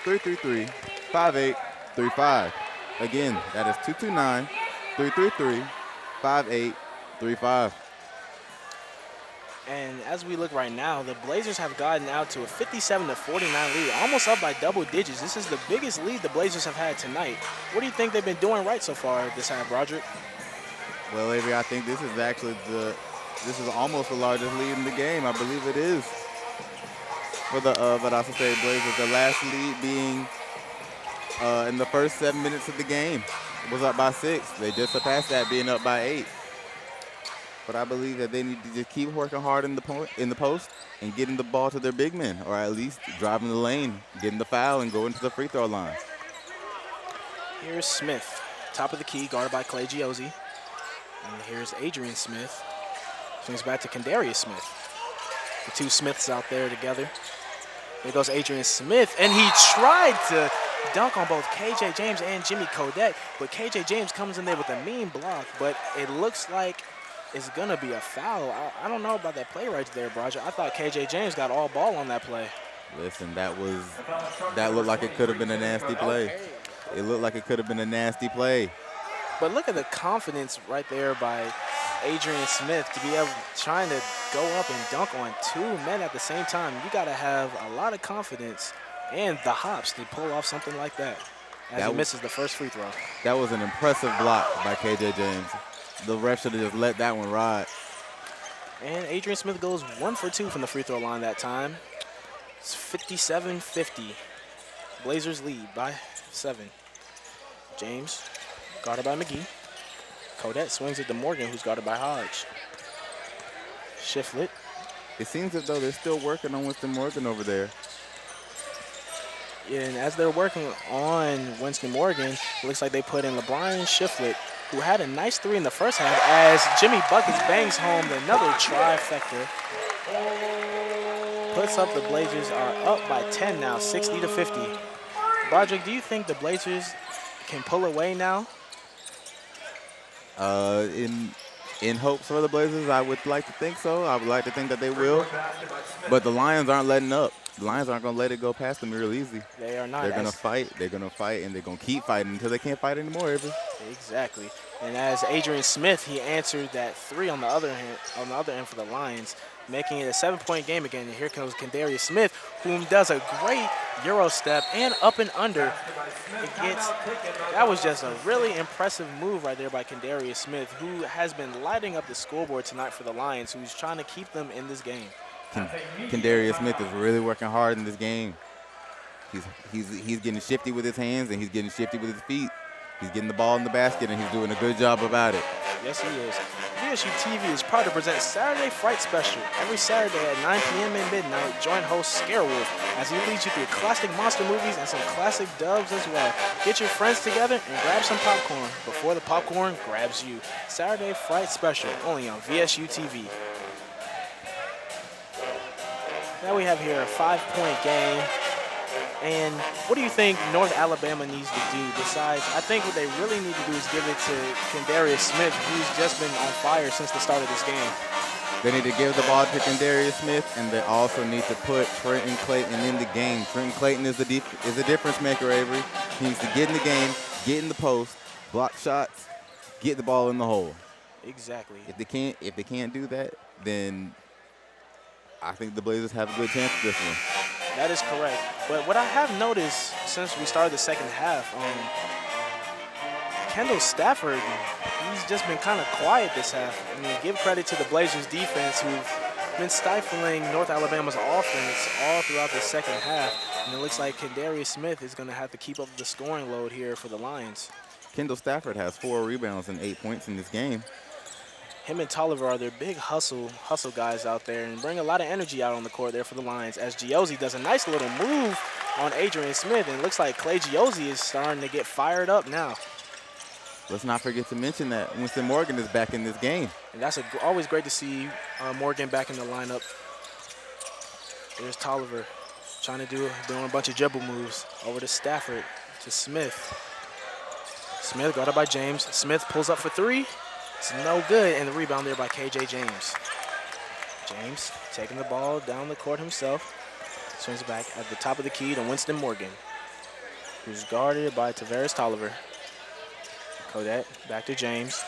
229-333-5835. Again, that is 229-333-5835. And as we look right now, the Blazers have gotten out to a 57-49 lead, almost up by double digits. This is the biggest lead the Blazers have had tonight. What do you think they've been doing right so far this half, Broderick? Well, Avery, I think this is actually this is almost the largest lead in the game. I believe it is for the Valdosta State Blazers. The last lead being in the first 7 minutes of the game. It was up by 6. They just surpassed that, being up by 8. But I believe that they need to just keep working hard in the post and getting the ball to their big men, or at least driving the lane, getting the foul, and going to the free throw line. Here's Smith, top of the key, guarded by Clay Giozzi. And here's Adrian Smith. Swings back to Kendarius Smith. The two Smiths out there together. There goes Adrian Smith, and he tried to dunk on both KJ James and Jimmy Codet, but KJ James comes in there with a mean block, but it looks like it's going to be a foul. I don't know about that play right there, Roger. I thought KJ James got all ball on that play. Listen, that looked like it could have been a nasty play. It looked like it could have been a nasty play. But look at the confidence right there by Adrian Smith to be able trying to go up and dunk on two men at the same time. You got to have a lot of confidence and the hops to pull off something like that as he misses the first free throw. That was an impressive block by KJ James. The ref should have just let that one ride. And Adrian Smith goes 1 for 2 from the free throw line that time. It's 57-50. Blazers lead by 7. James, guarded by McGee. Codet swings it to Morgan, who's guarded by Hardge. Shiflet. It seems as though they're still working on Winston Morgan over there. Yeah, and as they're working on Winston Morgan, it looks like they put in LeBron Shiflet, who had a nice 3 in the first half, as Jimmy Buckets bangs home another trifecta. Puts up the Blazers are up by 10 now, 60-50. Broderick, do you think the Blazers can pull away now? In hopes for the Blazers, I would like to think so. I would like to think that they will. But the Lions aren't letting up. The Lions aren't going to let it go past them real easy. They are not. They're going to fight. They're going to fight, and they're going to keep fighting until they can't fight anymore, Avery. Exactly. And as Adrian Smith, he answered that 3 on the other end for the Lions, making it a 7-point game again. And here comes Kendarius Smith, who does a great Euro step and up and under. That was just a really impressive move right there by Kendarius Smith, who has been lighting up the scoreboard tonight for the Lions, who's trying to keep them in this game. Kendarius Smith is really working hard in this game. He's getting shifty with his hands, and he's getting shifty with his feet. He's getting the ball in the basket, and he's doing a good job about it. Yes, he is. VSU-TV is proud to present Saturday Fright Special. Every Saturday at 9 p.m. and midnight, join host Scarewolf as he leads you through classic monster movies and some classic dubs as well. Get your friends together and grab some popcorn before the popcorn grabs you. Saturday Fright Special, only on VSU-TV. Now we have here a 5-point game. And what do you think North Alabama needs to do besides, I think what they really need to do is give it to Kendarius Smith, who's just been on fire since the start of this game. They need to give the ball to Kendarius Smith, and they also need to put Trenton Clayton in the game. Trenton Clayton is a difference maker, Avery. He needs to get in the game, get in the post, block shots, get the ball in the hole. Exactly. If they can't do that, then I think the Blazers have a good chance of this one. That is correct. But what I have noticed since we started the second half, Kendall Stafford, he's just been kind of quiet this half. I mean, give credit to the Blazers defense who've been stifling North Alabama's offense all throughout the second half. And it looks like Kendarius Smith is going to have to keep up the scoring load here for the Lions. Kendall Stafford has 4 rebounds and 8 points in this game. Him and Tolliver are their big hustle guys out there and bring a lot of energy out on the court there for the Lions as Giozzi does a nice little move on Adrian Smith, and it looks like Clay Giozzi is starting to get fired up now. Let's not forget to mention that Winston Morgan is back in this game. And that's always great to see Morgan back in the lineup. There's Tolliver trying to doing a bunch of dribble moves over to Stafford, to Smith. Smith guarded by James. Smith pulls up for 3. It's no good, and the rebound there by KJ James. James taking the ball down the court himself. Swings it back at the top of the key to Winston Morgan, who's guarded by Tavares Tolliver. Kodet back to James.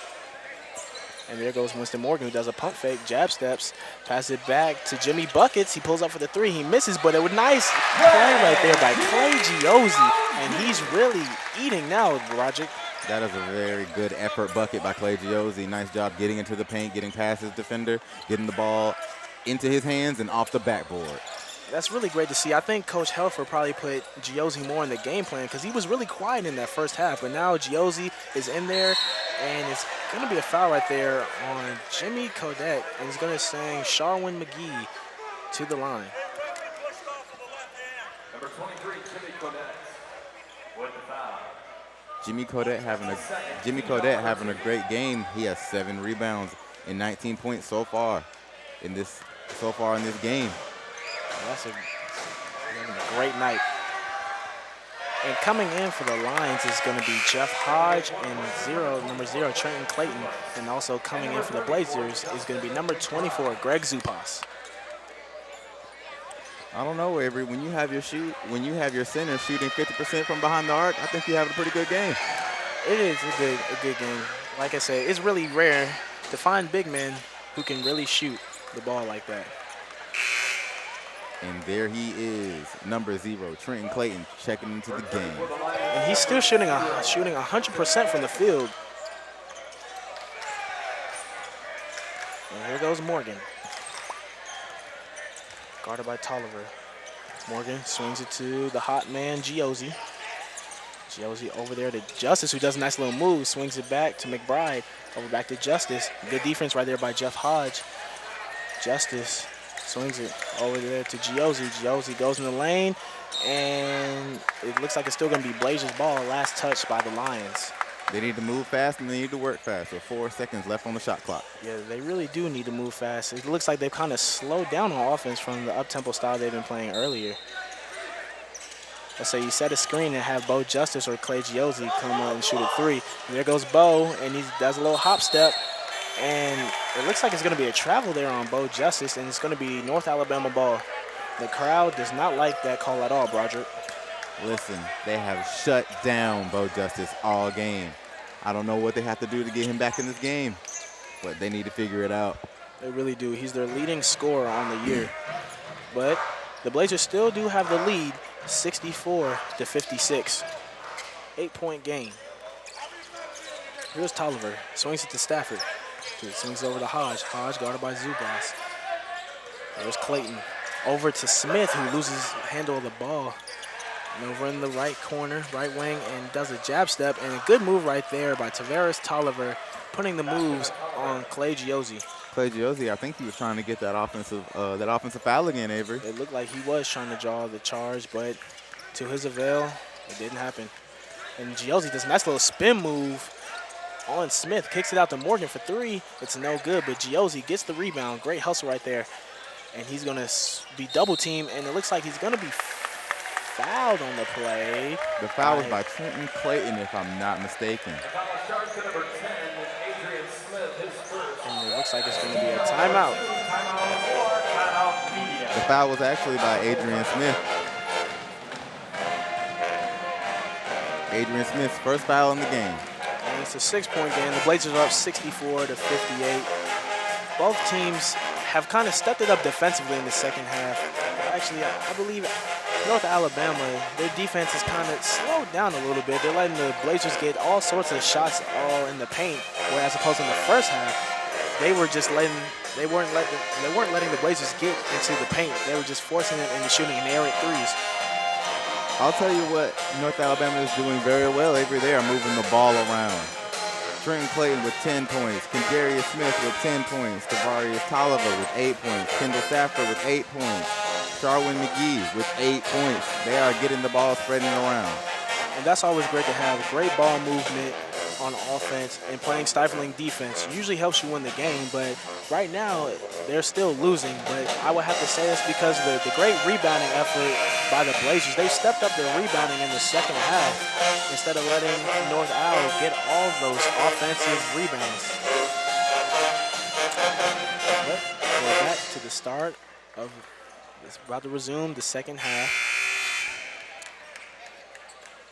And there goes Winston Morgan, who does a pump fake, jab steps, passes it back to Jimmy Buckets. He pulls up for the 3. He misses, but it was nice play right there by Clay Giozzi. And he's really eating now, Broderick. That is a very good effort bucket by Clay Giozzi. Nice job getting into the paint, getting past his defender, getting the ball into his hands and off the backboard. That's really great to see. I think Coach Helfer probably put Giozzi more in the game plan because he was really quiet in that first half. But now Giozzi is in there, and it's going to be a foul right there on Jimmy Kodet. And he's going to send Sharwin McGee to the line. Number 23, Jimmy Kodet with the foul. Jimmy Kodet having a great game. He has 7 rebounds and 19 points so far in this game. That's a great night. And coming in for the Lions is going to be Jeff Hardge and number 0, Trenton Clayton. And also coming in for the Blazers is going to be number 24, Greg Zupas. I don't know, Avery. When you have your center shooting 50% from behind the arc, I think you're having a pretty good game. It is a good game. Like I said, it's really rare to find big men who can really shoot the ball like that. And there he is, number 0, Trenton Clayton, checking into the game. And he's still shooting 100% from the field. And here goes Morgan. Guarded by Tolliver. Morgan swings it to the hot man, Giozzi. Giozzi over there to Justice, who does a nice little move, swings it back to McBride, over back to Justice. Good defense right there by Jeff Hardge. Justice swings it over there to Giozzi. Giozzi goes in the lane, and it looks like it's still going to be Blazers' ball. Last touch by the Lions. They need to move fast and they need to work fast with 4 seconds left on the shot clock. Yeah, they really do need to move fast. It looks like they've kind of slowed down on offense from the up-tempo style they've been playing earlier. Let's say you set a screen and have Bo Justice or Clay Giozzi come out and shoot a 3. And there goes Bo, and he does a little hop step. And it looks like it's going to be a travel there on Bo Justice, and it's going to be North Alabama ball. The crowd does not like that call at all, Broderick. Listen, they have shut down Bo Justice all game. I don't know what they have to do to get him back in this game, but they need to figure it out. They really do. He's their leading scorer on the year. But the Blazers still do have the lead, 64-56. 8-point game. Here's Tolliver. Swings it to Stafford. Swings over to Hardge. Hardge guarded by Zubas. There's Clayton. Over to Smith, who loses handle of the ball. And over in the right corner, right wing, and does a jab step. And a good move right there by Tavares Tolliver, putting the moves on Clay Giozzi. Clay Giozzi, I think he was trying to get that offensive foul again, Avery. It looked like he was trying to draw the charge, but to his avail, it didn't happen. And Giozzi does a nice little spin move on Smith, kicks it out to Morgan for 3. It's no good, but Giozzi gets the rebound. Great hustle right there. and he's going to be double teamed, and it looks like he's going to be fouled on the play. The foul was by Trenton Clayton, if I'm not mistaken. And it looks like it's going to be a timeout. The foul was actually by Adrian Smith. Adrian Smith's first foul in the game. And it's a 6-point game. The Blazers are up 64-58. Both teams have kind of stepped it up defensively in the second half. Actually, I believe North Alabama, their defense has kind of slowed down a little bit. They're letting the Blazers get all sorts of shots all in the paint, whereas opposed in the first half, they weren't letting the Blazers get into the paint. They were just forcing it into shooting and errant threes. I'll tell you what North Alabama is doing very well, Avery. They are moving the ball around. Trenton Clayton with 10 points. Kendarius Smith with 10 points. Tavarius Tolliver with 8 points. Kendall Stafford with 8 points. Sharwin McGee with 8 points. They are getting the ball spreading around. And that's always great to have. Great ball movement on offense and playing stifling defense usually helps you win the game, but right now they're still losing. But I would have to say this because of the great rebounding effort by the Blazers. They stepped up their rebounding in the second half instead of letting North Al get all those offensive rebounds. But we're back to the start of it's about to resume the second half.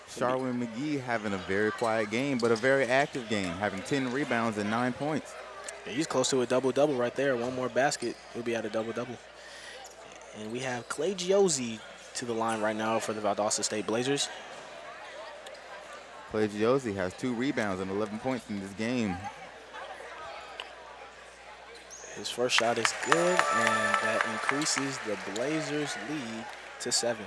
Sharwin McGee having a very quiet game, but a very active game, having 10 rebounds and 9 points. Yeah, he's close to a double-double right there. One more basket, he'll be at a double-double. And we have Clay Giozzi to the line right now for the Valdosta State Blazers. Clay Giozzi has 2 rebounds and 11 points in this game. His first shot is good, and that increases the Blazers' lead to 7.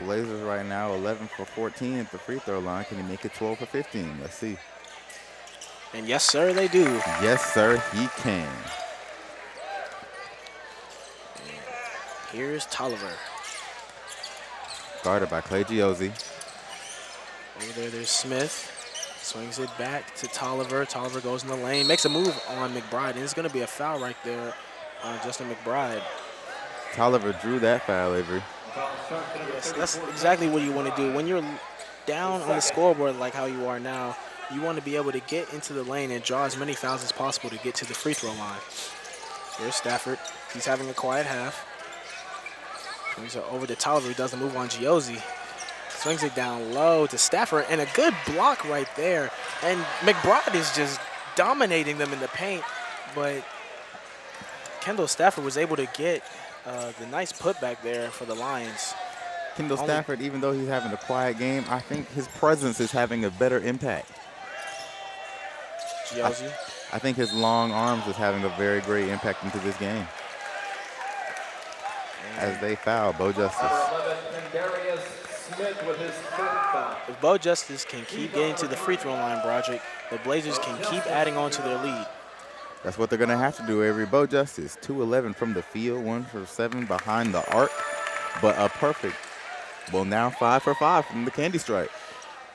Blazers right now 11 for 14 at the free throw line. Can he make it 12 for 15? Let's see. And yes, sir, they do. Yes, sir, he can. And here's Tolliver. Guarded by Clay Giozzi. Over there, there's Smith. Swings it back to Tolliver. Tolliver goes in the lane, makes a move on McBride, and it's going to be a foul right there on Justin McBride. Tolliver drew that foul, Avery. Yes, that's exactly what you want to do. When you're down on the scoreboard like how you are now, you want to be able to get into the lane and draw as many fouls as possible to get to the free throw line. Here's Stafford. He's having a quiet half. Swings it over to Tolliver. He does the move on Giozzi. Swings it down low to Stafford, and a good block right there. And McBride is just dominating them in the paint, but Kendall Stafford was able to get the nice putback there for the Lions. Kendall Stafford, even though he's having a quiet game, I think his presence is having a better impact. Giozzi. I think his long arms is having a very great impact into this game. As they foul Bo Justice. If Bo Justice can keep getting to the free throw line, Broderick, the Blazers can keep adding on to their lead. That's what they're going to have to do, Avery. Bo Justice, 2-11 from the field, 1 for 7 behind the arc, but a perfect, well, now 5 for 5 from the candy stripe.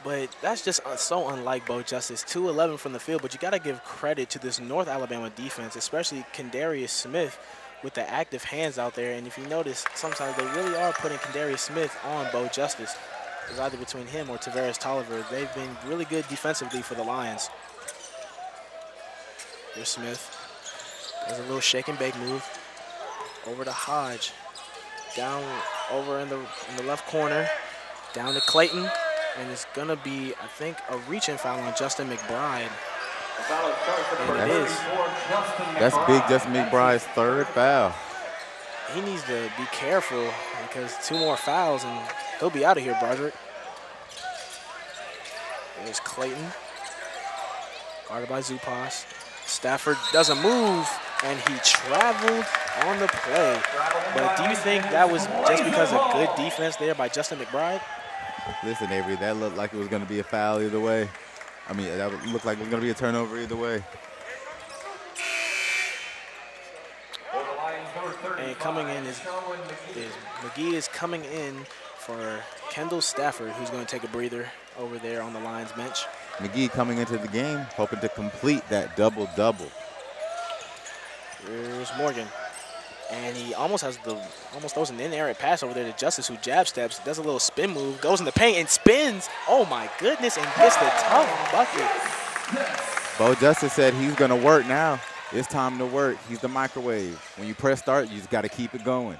But that's just so unlike Bo Justice, 2-11 from the field, but you got to give credit to this North Alabama defense, especially Kendarius Smith with the active hands out there. And if you notice, sometimes they really are putting Kendarius Smith on Bo Justice. It's either between him or Tavarius Tolliver. They've been really good defensively for the Lions. Here's Smith. There's a little shake and bake move. Over to Hardge. Down over in the left corner. Down to Clayton. And it's going to be, I think, a reach-in foul on Justin McBride. And it is. That's big Justin McBride's 3rd foul. He needs to be careful because 2 more fouls and he'll be out of here, Broderick. There's Clayton. Guarded by Zupas. Stafford doesn't move, and he traveled on the play. But do you think that was just because of good defense there by Justin McBride? Listen, Avery, that looked like it was going to be a foul either way. I mean, that looked like it was going to be a turnover either way. And coming in is McGee is coming in for Kendall Stafford, who's going to take a breather over there on the Lions bench. McGee coming into the game, hoping to complete that double-double. Here's Morgan. And he almost throws an in-air pass over there to Justice, who jab steps, does a little spin move, goes in the paint and spins. Oh my goodness, and gets the tough bucket. Bo Justice said he's gonna work now. It's time to work. He's the microwave. When you press start, you just gotta keep it going.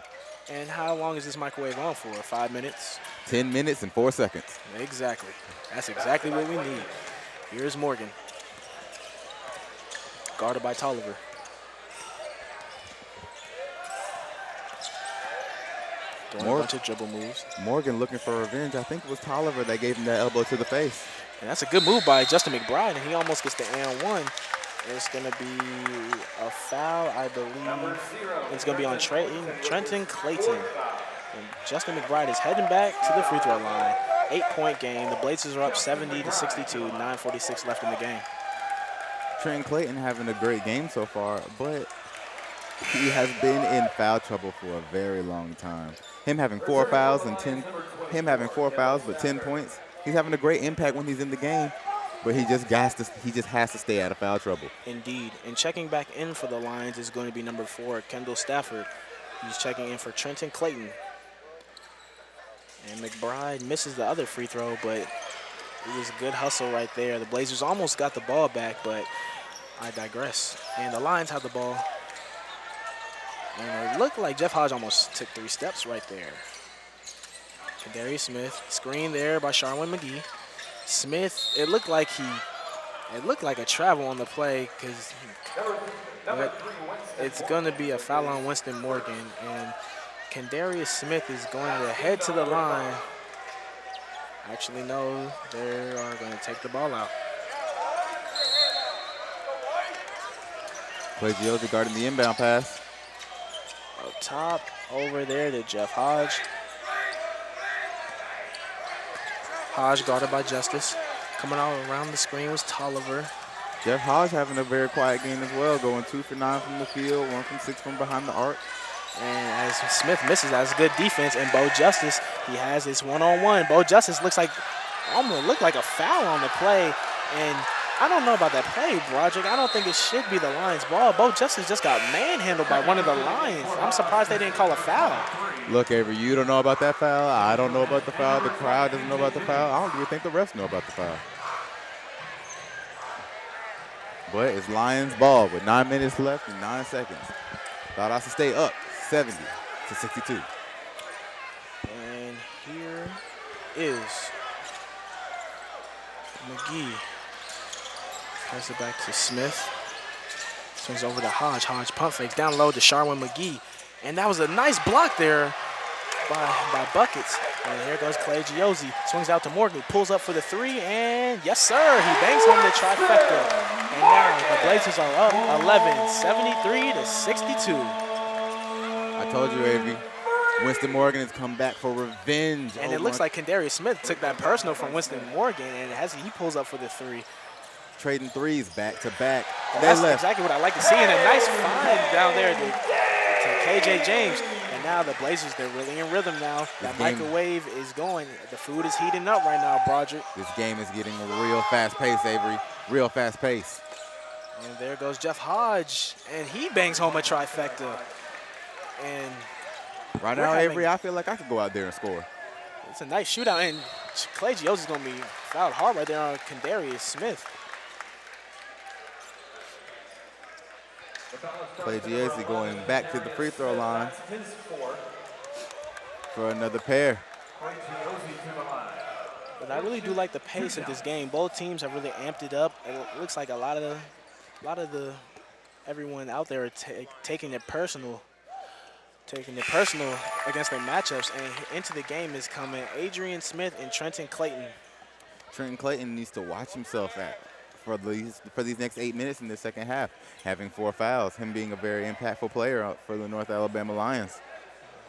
And how long is this microwave on for? 5 minutes? 10 minutes and 4 seconds. Exactly. That's exactly what we need. Here's Morgan. Guarded by Tolliver. Doing a bunch of dribble moves. Morgan looking for revenge. I think it was Tolliver that gave him that elbow to the face. And that's a good move by Justin McBride, and he almost gets the and one. It's going to be a foul, I believe. It's going to be on Trenton Clayton. And Justin McBride is heading back to the free throw line. 8-point game. The Blazers are up 70-62, 9:46 left in the game. Trenton Clayton having a great game so far, but he has been in foul trouble for a very long time. Him having 4 fouls but 10 points. He's having a great impact when he's in the game, but he just has to stay out of foul trouble. Indeed. And checking back in for the Lions is going to be number 4, Kendall Stafford. He's checking in for Trenton Clayton. And McBride misses the other free throw, but it was a good hustle right there. The Blazers almost got the ball back, but I digress. And the Lions have the ball. And it looked like Jeff Hardge almost took 3 steps right there. Kadarius Smith, screen there by Sharwin McGee. Smith, it looked like a travel on the play, because it's going to be a foul on Winston Morgan, and Kadarius Smith is going to head to the line. Actually, no, they are going to take the ball out. Clay Giozzi guarding the inbound pass. Up top, over there to Jeff Hardge. Hardge guarded by Justice. Coming out around the screen was Tolliver. Jeff Hardge having a very quiet game as well, going 2 for 9 from the field, 1 from 6 from behind the arc. And as Smith misses, that's good defense. And Bo Justice, he has this one-on-one. Bo Justice almost looked like a foul on the play. And I don't know about that play, Broderick. I don't think it should be the Lions' ball. Bo Justice just got manhandled by one of the Lions. I'm surprised they didn't call a foul. Look, Avery, you don't know about that foul. I don't know about the foul. The crowd doesn't know about the foul. I don't even think the refs know about the foul. But it's Lions' ball with 9 minutes left and 9 seconds. Valdosta State up 70-62. And here is McGee. Pass it back to Smith. Swings over to Hardge. Hardge pump fakes down low to Sharwin McGee. And that was a nice block there by Buckets. And here goes Clay Giozzi. Swings out to Morgan. Pulls up for the 3. And yes, sir. He bangs home the trifecta. And now the Blazers are up 11, 73-62. I told you, Avery. Winston Morgan has come back for revenge. And it looks like Kadarius Smith took that personal from Winston Morgan. And as he pulls up for the 3. Trading threes back to back. That's exactly what I like to see. And a nice find down there to KJ James. And now the Blazers, they're really in rhythm now. That microwave is going. The food is heating up right now, Broderick. This game is getting a real fast pace, Avery. Real fast pace. And there goes Jeff Hardge. And he bangs home a trifecta. And right now, Avery, I feel like I could go out there and score. It's a nice shootout. And Clay Giozzi is going to be fouled hard right there on Kadarius Smith. Clay Giozzi going back to the free throw line for another pair. But I really do like the pace of this game. Both teams have really amped it up. It looks like a lot of everyone out there are taking it personal against their matchups. And into the game is coming Adrian Smith and Trenton Clayton. Trenton Clayton needs to watch himself for these next 8 minutes in the second half, having 4 fouls, him being a very impactful player for the North Alabama Lions.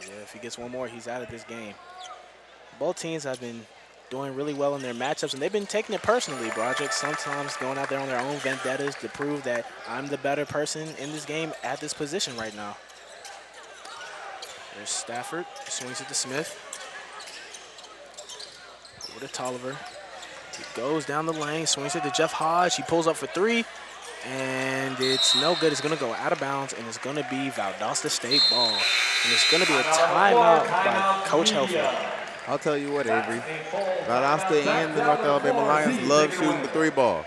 Yeah, if he gets one more, he's out of this game. Both teams have been doing really well in their matchups, and they've been taking it personally, Broderick, sometimes going out there on their own vendettas to prove that I'm the better person in this game at this position right now. There's Stafford, swings it to Smith. Over to Tolliver. He goes down the lane, swings it to Jeff Hardge. He pulls up for 3, And it's no good. It's going to go out of bounds, and it's going to be Valdosta State ball. And it's going to be a timeout by Coach Helfer. I'll tell you what, Avery. Valdosta and the North Alabama Lions love shooting the 3-ball.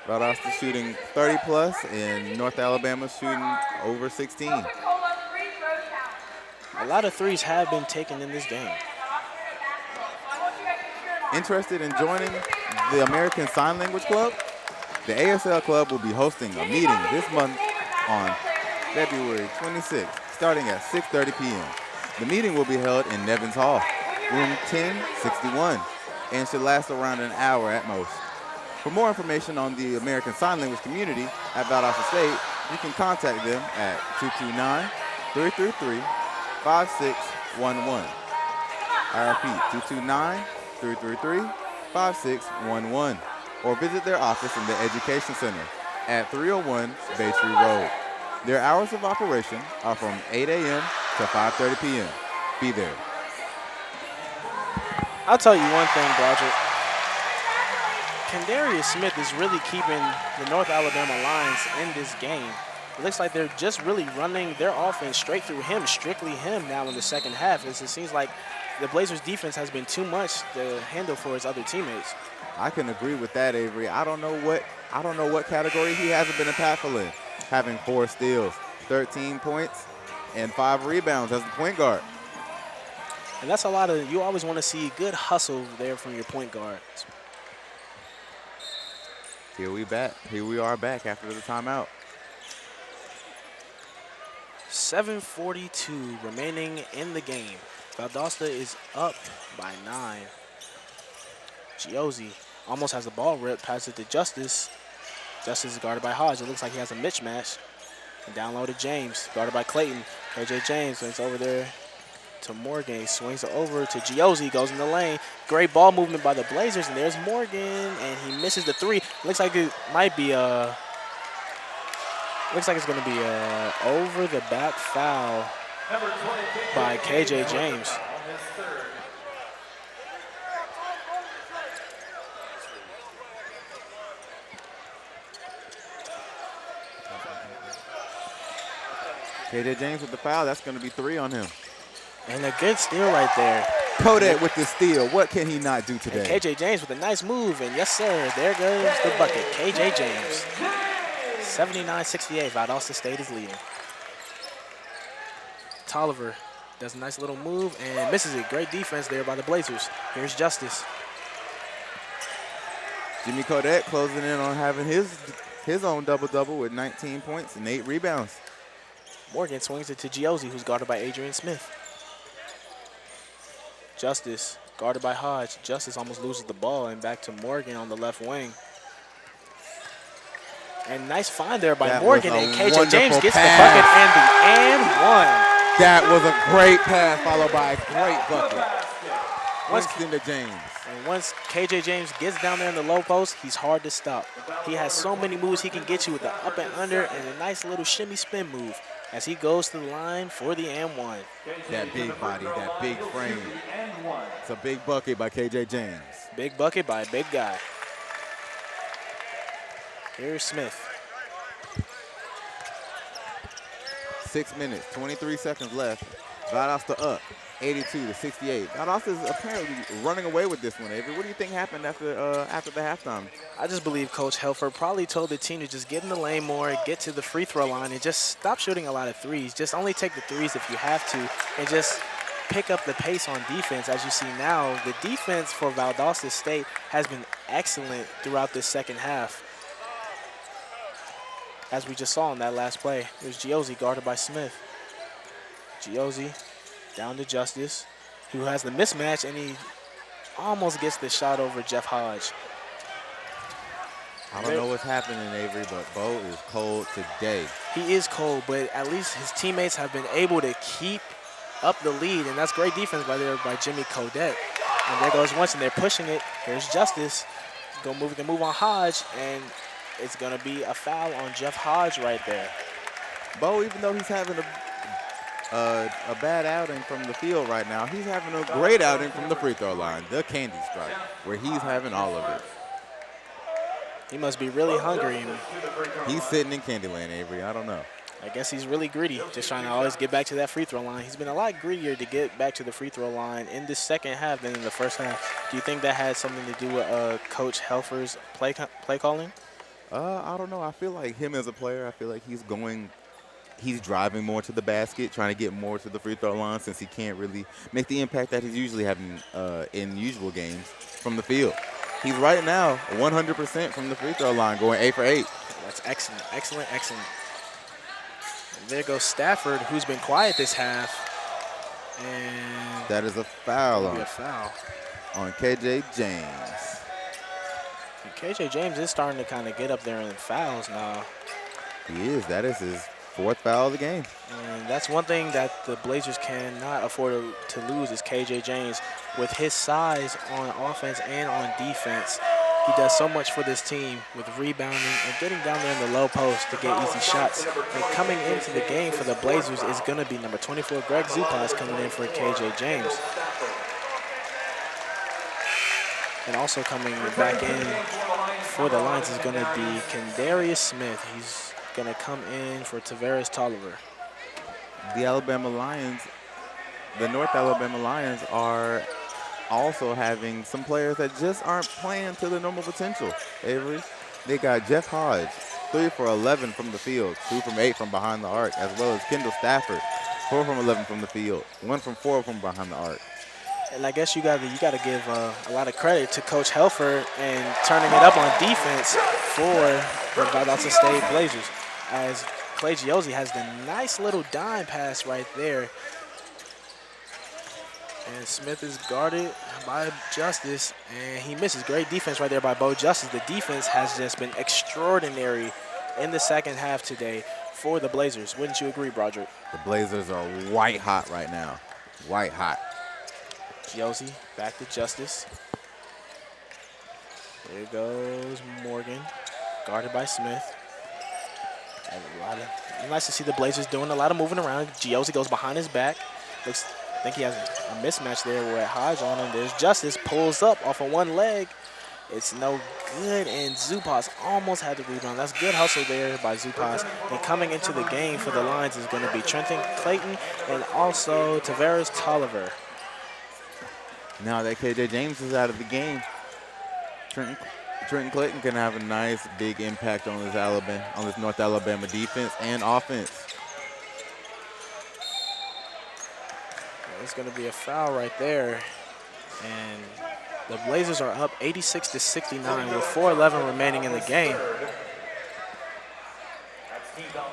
Valdosta shooting 30+, and North Alabama shooting over 16. A lot of threes have been taken in this game. Interested in joining the American Sign Language Club? The ASL Club will be hosting a meeting this month on February 26th, starting at 6:30 p.m. The meeting will be held in Nevins Hall, room 1061, and should last around an hour at most. For more information on the American Sign Language community at Valdosta State, you can contact them at 229-333-5611. I repeat, 229-333-5611. Or visit their office in the Education Center at 301 Bay Street Road. Their hours of operation are from 8 a.m. to 5:30 p.m. Be there. I'll tell you one thing, Broderick. Kendarius Smith is really keeping the North Alabama Lions in this game. It looks like they're just really running their offense straight through him, strictly him now in the second half. It seems like the Blazers' defense has been too much to handle for his other teammates. I can agree with that, Avery. I don't know what category he hasn't been impactful in. Having 4 steals, 13 points, and 5 rebounds as the point guard. And that's a lot of, you always want to see good hustle there from your point guards. Here we are back after the timeout. 7:42 remaining in the game. Valdosta is up by 9. Giozzi almost has the ball ripped, passes it to Justice. Justice is guarded by Hardge. It looks like he has a mismatch. And down low to James, guarded by Clayton. KJ James swings over there to Morgan. He swings it over to Giozzi, goes in the lane. Great ball movement by the Blazers, and there's Morgan, and he misses the 3. Looks like it might be looks like it's going to be a over the back foul by KJ James. KJ James with the foul. That's going to be 3 on him. And a good steal right there. Kodak with the steal. What can he not do today? And KJ James with a nice move. And yes, sir, there goes the bucket. KJ James. 79-68. Valdosta State is leading. Tolliver does a nice little move and misses it. Great defense there by the Blazers. Here's Justice. Jimmy Kodak closing in on having his own double-double with 19 points and 8 rebounds. Morgan swings it to Giozzi, who's guarded by Adrian Smith. Justice guarded by Hardge. Justice almost loses the ball, and back to Morgan on the left wing. And nice find there by Morgan, and KJ James gets the bucket and one. That was a great pass followed by a great bucket. Winston to James. And once KJ James gets down there in the low post, he's hard to stop. He has so many moves he can get you with the up and under and a nice little shimmy spin move as he goes to the line for the and one. That big body, that big frame. It's a big bucket by KJ James. Big bucket by a big guy. Here's Smith. 6 minutes, 23 seconds left. Valdosta up, 82-68. Valdosta is apparently running away with this one, Avery. What do you think happened after the halftime? I just believe Coach Helfer probably told the team to just get in the lane more, get to the free throw line, and just stop shooting a lot of threes. Just only take the threes if you have to, and just pick up the pace on defense. As you see now, the defense for Valdosta State has been excellent throughout this second half. As we just saw in that last play, there's Giozzi guarded by Smith. Giozzi down to Justice, who has the mismatch, and he almost gets the shot over Jeff Hardge. I don't know what's happening, Avery, but Bo is cold today. He is cold, but at least his teammates have been able to keep up the lead, and that's great defense by Jimmy Kodet. And there goes Winston. They're pushing it. Here's Justice. They can move on Hardge, and it's going to be a foul on Jeff Hardge right there. Bo, even though he's having a bad outing from the field right now, he's having a great outing from the free throw line, the candy strike, where he's having all of it. He must be really hungry. He's sitting in Candyland, Avery. I don't know. I guess he's really greedy, just trying to always get back to that free throw line. He's been a lot greedier to get back to the free throw line in this second half than in the first half. Do you think that had something to do with Coach Helfer's play calling? I don't know. I feel like him as a player, I feel like he's driving more to the basket, trying to get more to the free throw line since he can't really make the impact that he's usually having in usual games from the field. He's right now 100% from the free throw line, going 8 for 8. That's excellent, excellent, excellent. And there goes Stafford, who's been quiet this half. And that is a foul on KJ James. And KJ James is starting to kind of get up there in fouls now. He is. That is his 4th foul of the game. And that's one thing that the Blazers cannot afford to lose is KJ James. With his size on offense and on defense, he does so much for this team with rebounding and getting down there in the low post to get easy shots. And coming into the game for the Blazers is going to be number 24, Greg Zupas, coming in for KJ James. And also coming back in for the Lions is going to be Kendarius Smith. He's going to come in for Tavares Tolliver. The Alabama Lions, the North Alabama Lions are also having some players that just aren't playing to their normal potential, Avery. They got Jeff Hardge, 3 for 11 from the field, 2 from 8 from behind the arc, as well as Kendall Stafford, 4 from 11 from the field, 1 from 4 from behind the arc. And I guess you got to give a lot of credit to Coach Helfer and turning it up on defense for the Valdosta State Blazers, as Clay Giozzi has the nice little dime pass right there. And Smith is guarded by Justice, and he misses. Great defense right there by Bo Justice. The defense has just been extraordinary in the second half today for the Blazers. Wouldn't you agree, Broderick? The Blazers are white hot right now. White hot. Giozzi back to Justice. There goes Morgan, guarded by Smith. And nice to see the Blazers doing a lot of moving around. Giozzi goes behind his back. I think he has a mismatch there with Hardge on him. There's Justice, pulls up off of one leg. It's no good, and Zupas almost had the rebound. That's good hustle there by Zupas. And coming into the game for the Lions is going to be Trenton Clayton and also Tavares Tolliver. Now that KJ James is out of the game, Trenton Clayton can have a nice big impact on this North Alabama defense and offense. It's going to be a foul right there. And the Blazers are up 86-69 with 4:11 remaining in the game.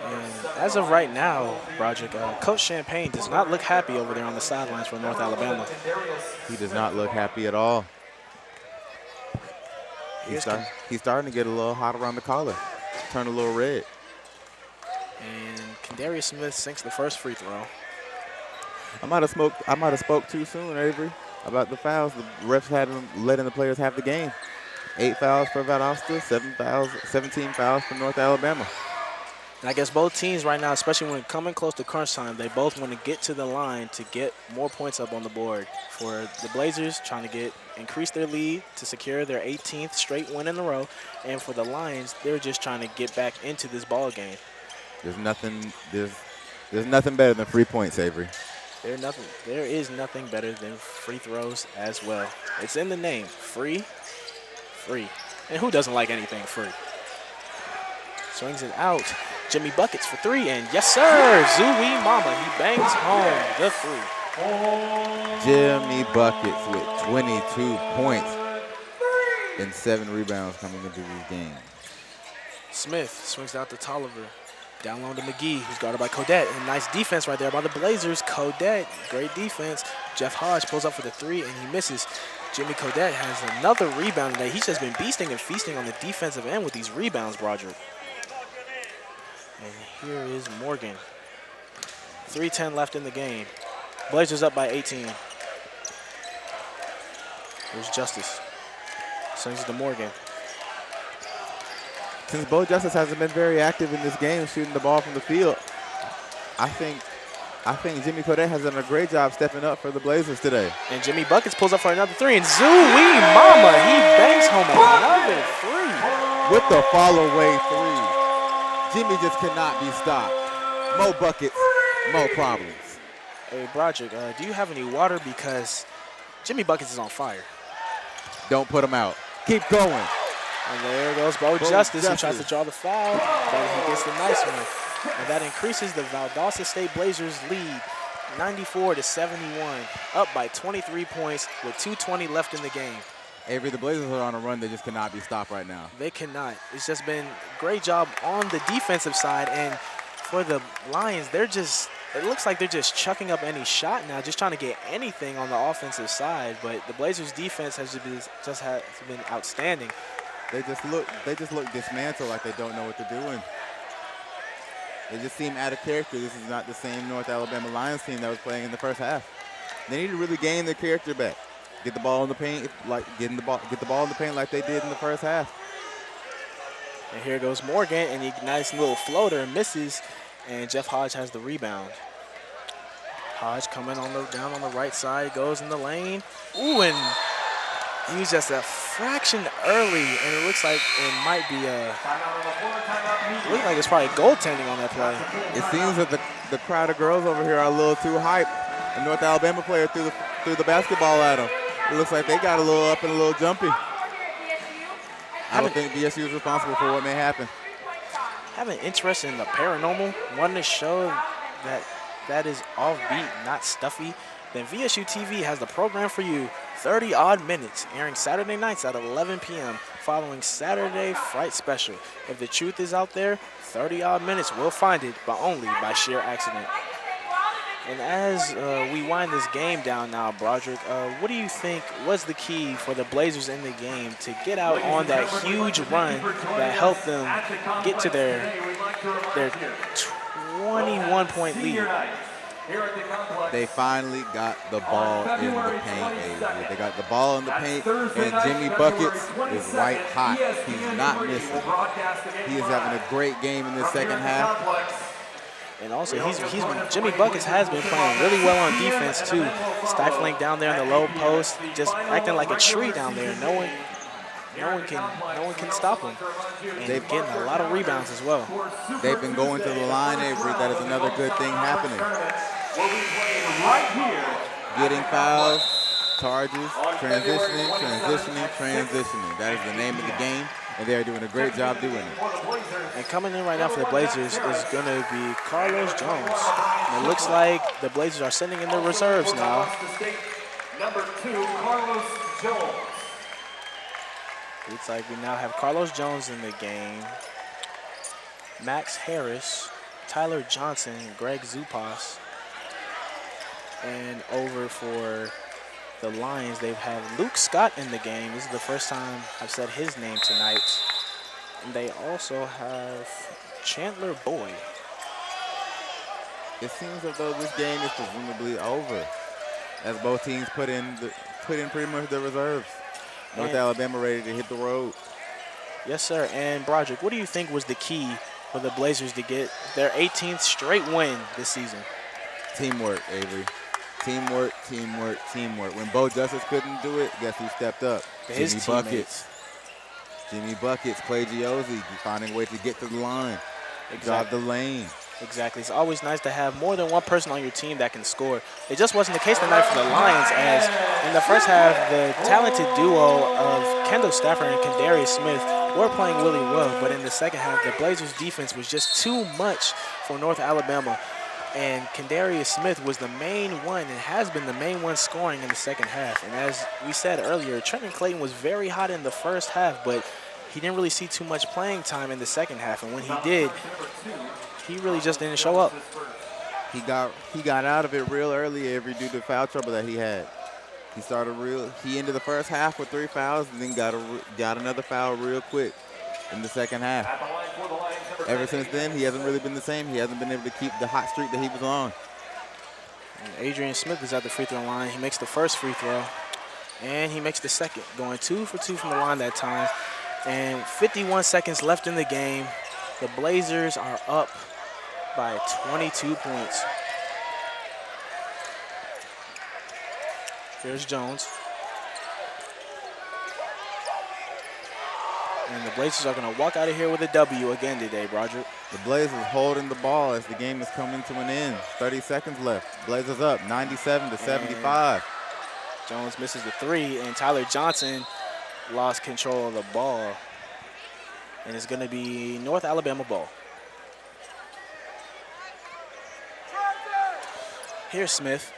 And as of right now, Broderick, Coach Champagne does not look happy over there on the sidelines for North Alabama. He does not look happy at all. He's starting to get a little hot around the collar, turn a little red. And Kendarius Smith sinks the first free throw. I might have spoke too soon, Avery, about the fouls. The refs had them letting the players have the game. 8 fouls for Valdosta, 17 fouls for North Alabama. And I guess both teams right now, especially when coming close to crunch time, they both want to get to the line to get more points up on the board. For the Blazers, trying to increase their lead to secure their 18th straight win in a row. And for the Lions, they're just trying to get back into this ball game. There's nothing better than free points, Avery. There is nothing better than free throws as well. It's in the name, free. And who doesn't like anything free? Swings it out. Jimmy Buckets for 3, and yes, sir, Zooey Mama. He bangs home the 3. Jimmy Buckets with 22 points and 7 rebounds coming into this game. Smith swings out to Tolliver. Down low to McGee, who's guarded by Kodette. And nice defense right there by the Blazers. Kodette, great defense. Jeff Hardge pulls up for the 3, and he misses. Jimmy Kodette has another rebound today. He's just been beasting and feasting on the defensive end with these rebounds, Broderick. And here is Morgan. 3:10 left in the game. Blazers up by 18. Here's Justice. Sends it to Morgan. Since Bo Justice hasn't been very active in this game shooting the ball from the field, I think Jimmy Kodette has done a great job stepping up for the Blazers today. And Jimmy Buckets pulls up for another 3, and Zooey Mama, he bangs home another 3. with the follow-away three. Jimmy just cannot be stopped. More buckets, more problems. Hey, Broderick, do you have any water? Because Jimmy Buckets is on fire. Don't put him out. Keep going. And there goes Bo Justice, who tries to draw the foul, but he gets the nice one. And that increases the Valdosta State Blazers lead 94-71, up by 23 points with 2:20 left in the game. Avery, the Blazers are on a run. They just cannot be stopped right now. They cannot. It's just been a great job on the defensive side. And for the Lions, it looks like they're just chucking up any shot now, just trying to get anything on the offensive side. But the Blazers' defense has been outstanding. They just look dismantled, like they don't know what they're doing. They just seem out of character. This is not the same North Alabama Lions team that was playing in the first half. They need to really gain their character back. Get the ball in the paint, get the ball in the paint like they did in the first half. And here goes Morgan, and he nice little floater misses, and Jeff Hardge has the rebound. Hardge coming down on the right side, goes in the lane. Ooh, and he was just a fraction early, and it looks like it might be it's probably goaltending on that play. It seems that the crowd of girls over here are a little too hyped. The North Alabama player threw the basketball at them. It looks like they got a little up and a little jumpy. I don't think VSU is responsible for what may happen. Have an interest in the paranormal, wanting to show that is offbeat, not stuffy, then VSU-TV has the program for you. 30-odd minutes, airing Saturday nights at 11 p.m. following Saturday Fright Special. If the truth is out there, 30-odd minutes will find it, but only by sheer accident. And as we wind this game down now, Broderick, what do you think was the key for the Blazers in the game to get out on that huge run that helped them get to their 21-point lead? They finally got the ball in the paint, Avery. They got the ball in the paint, and Jimmy Buckets is white hot. He's not missing. He is having a great game in the second half. And also, Jimmy Buckets has been playing really well on defense too, stifling down there in the low post, just acting like a tree down there. No one can stop him. And they've getting a lot of rebounds as well. They've been going to the line, Avery. That is another good thing happening. Getting fouls, charges, transitioning. That is the name of the game, and they are doing a great job doing it. And coming in right now for the Blazers is going to be Carlos Jones. And it looks like the Blazers are sending in their reserves now. Number 2, Carlos Jones. Looks like we now have Carlos Jones in the game, Max Harris, Tyler Johnson, Greg Zupas. And over for the Lions, they have Luke Scott in the game. This is the first time I've said his name tonight. And they also have Chandler Boyd. It seems as though this game is presumably over, as both teams put in pretty much their reserves. North Alabama ready to hit the road. Yes, sir. And Broderick, what do you think was the key for the Blazers to get their 18th straight win this season? Teamwork, Avery. Teamwork. When Bo Justice couldn't do it, guess who stepped up? His teammates. Jimmy Buckets, Clay Giozzi, finding a way to get to the line, drive the lane. Exactly. It's always nice to have more than one person on your team that can score. It just wasn't the case tonight for the Lions, as in the first half, the talented duo of Kendall Stafford and Kendarius Smith were playing really well. But in the second half, the Blazers' defense was just too much for North Alabama. And Kendarius Smith was the main one and has been the main one scoring in the second half. And as we said earlier, Trenton Clayton was very hot in the first half, but he didn't really see too much playing time in the second half. And when he did, he really just didn't show up. He got out of it real early, Avery, due to foul trouble that he had. He ended the first half with 3 fouls and then got another foul real quick in the second half. Ever since then, he hasn't really been the same. He hasn't been able to keep the hot streak that he was on. And Adrian Smith is at the free throw line. He makes the first free throw, and he makes the second, going 2 for 2 from the line that time. And 51 seconds left in the game. The Blazers are up by 22 points. Here's Jones. And the Blazers are going to walk out of here with a W again today, Broderick. The Blazers holding the ball as the game is coming to an end. 30 seconds left. Blazers up 97-75. Jones misses the three, and Tyler Johnson lost control of the ball. And it's going to be North Alabama ball. Here's Smith.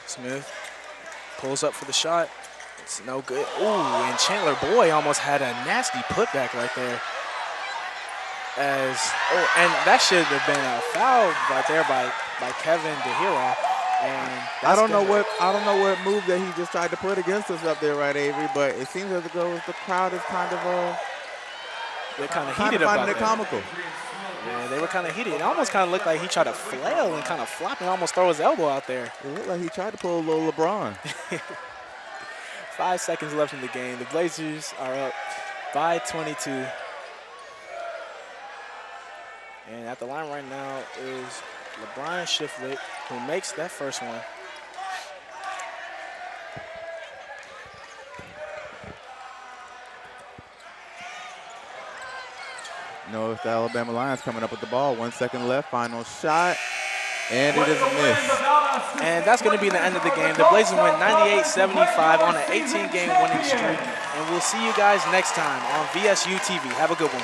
Smith pulls up for the shot. It's no good. Ooh, and Chandler Boyd almost had a nasty putback right there. And that should have been a foul right there by Kevin DeHero. And I don't know what move that he just tried to put against us up there, right, Avery? But it seems as though the crowd is kind of they're kind of heated about finding it comical. Yeah, they were kind of heated. It almost kind of looked like he tried to flail and kind of flop and almost throw his elbow out there. It looked like he tried to pull a little LeBron. 5 seconds left in the game. The Blazers are up by 22. And at the line right now is LeBron Shiflett, who makes that first one. North Alabama Lions coming up with the ball. 1 second left, final shot, and it is missed. And that's going to be the end of the game. The Blazers win 98-75 on an 18-game winning streak. And we'll see you guys next time on VSU-TV. Have a good one.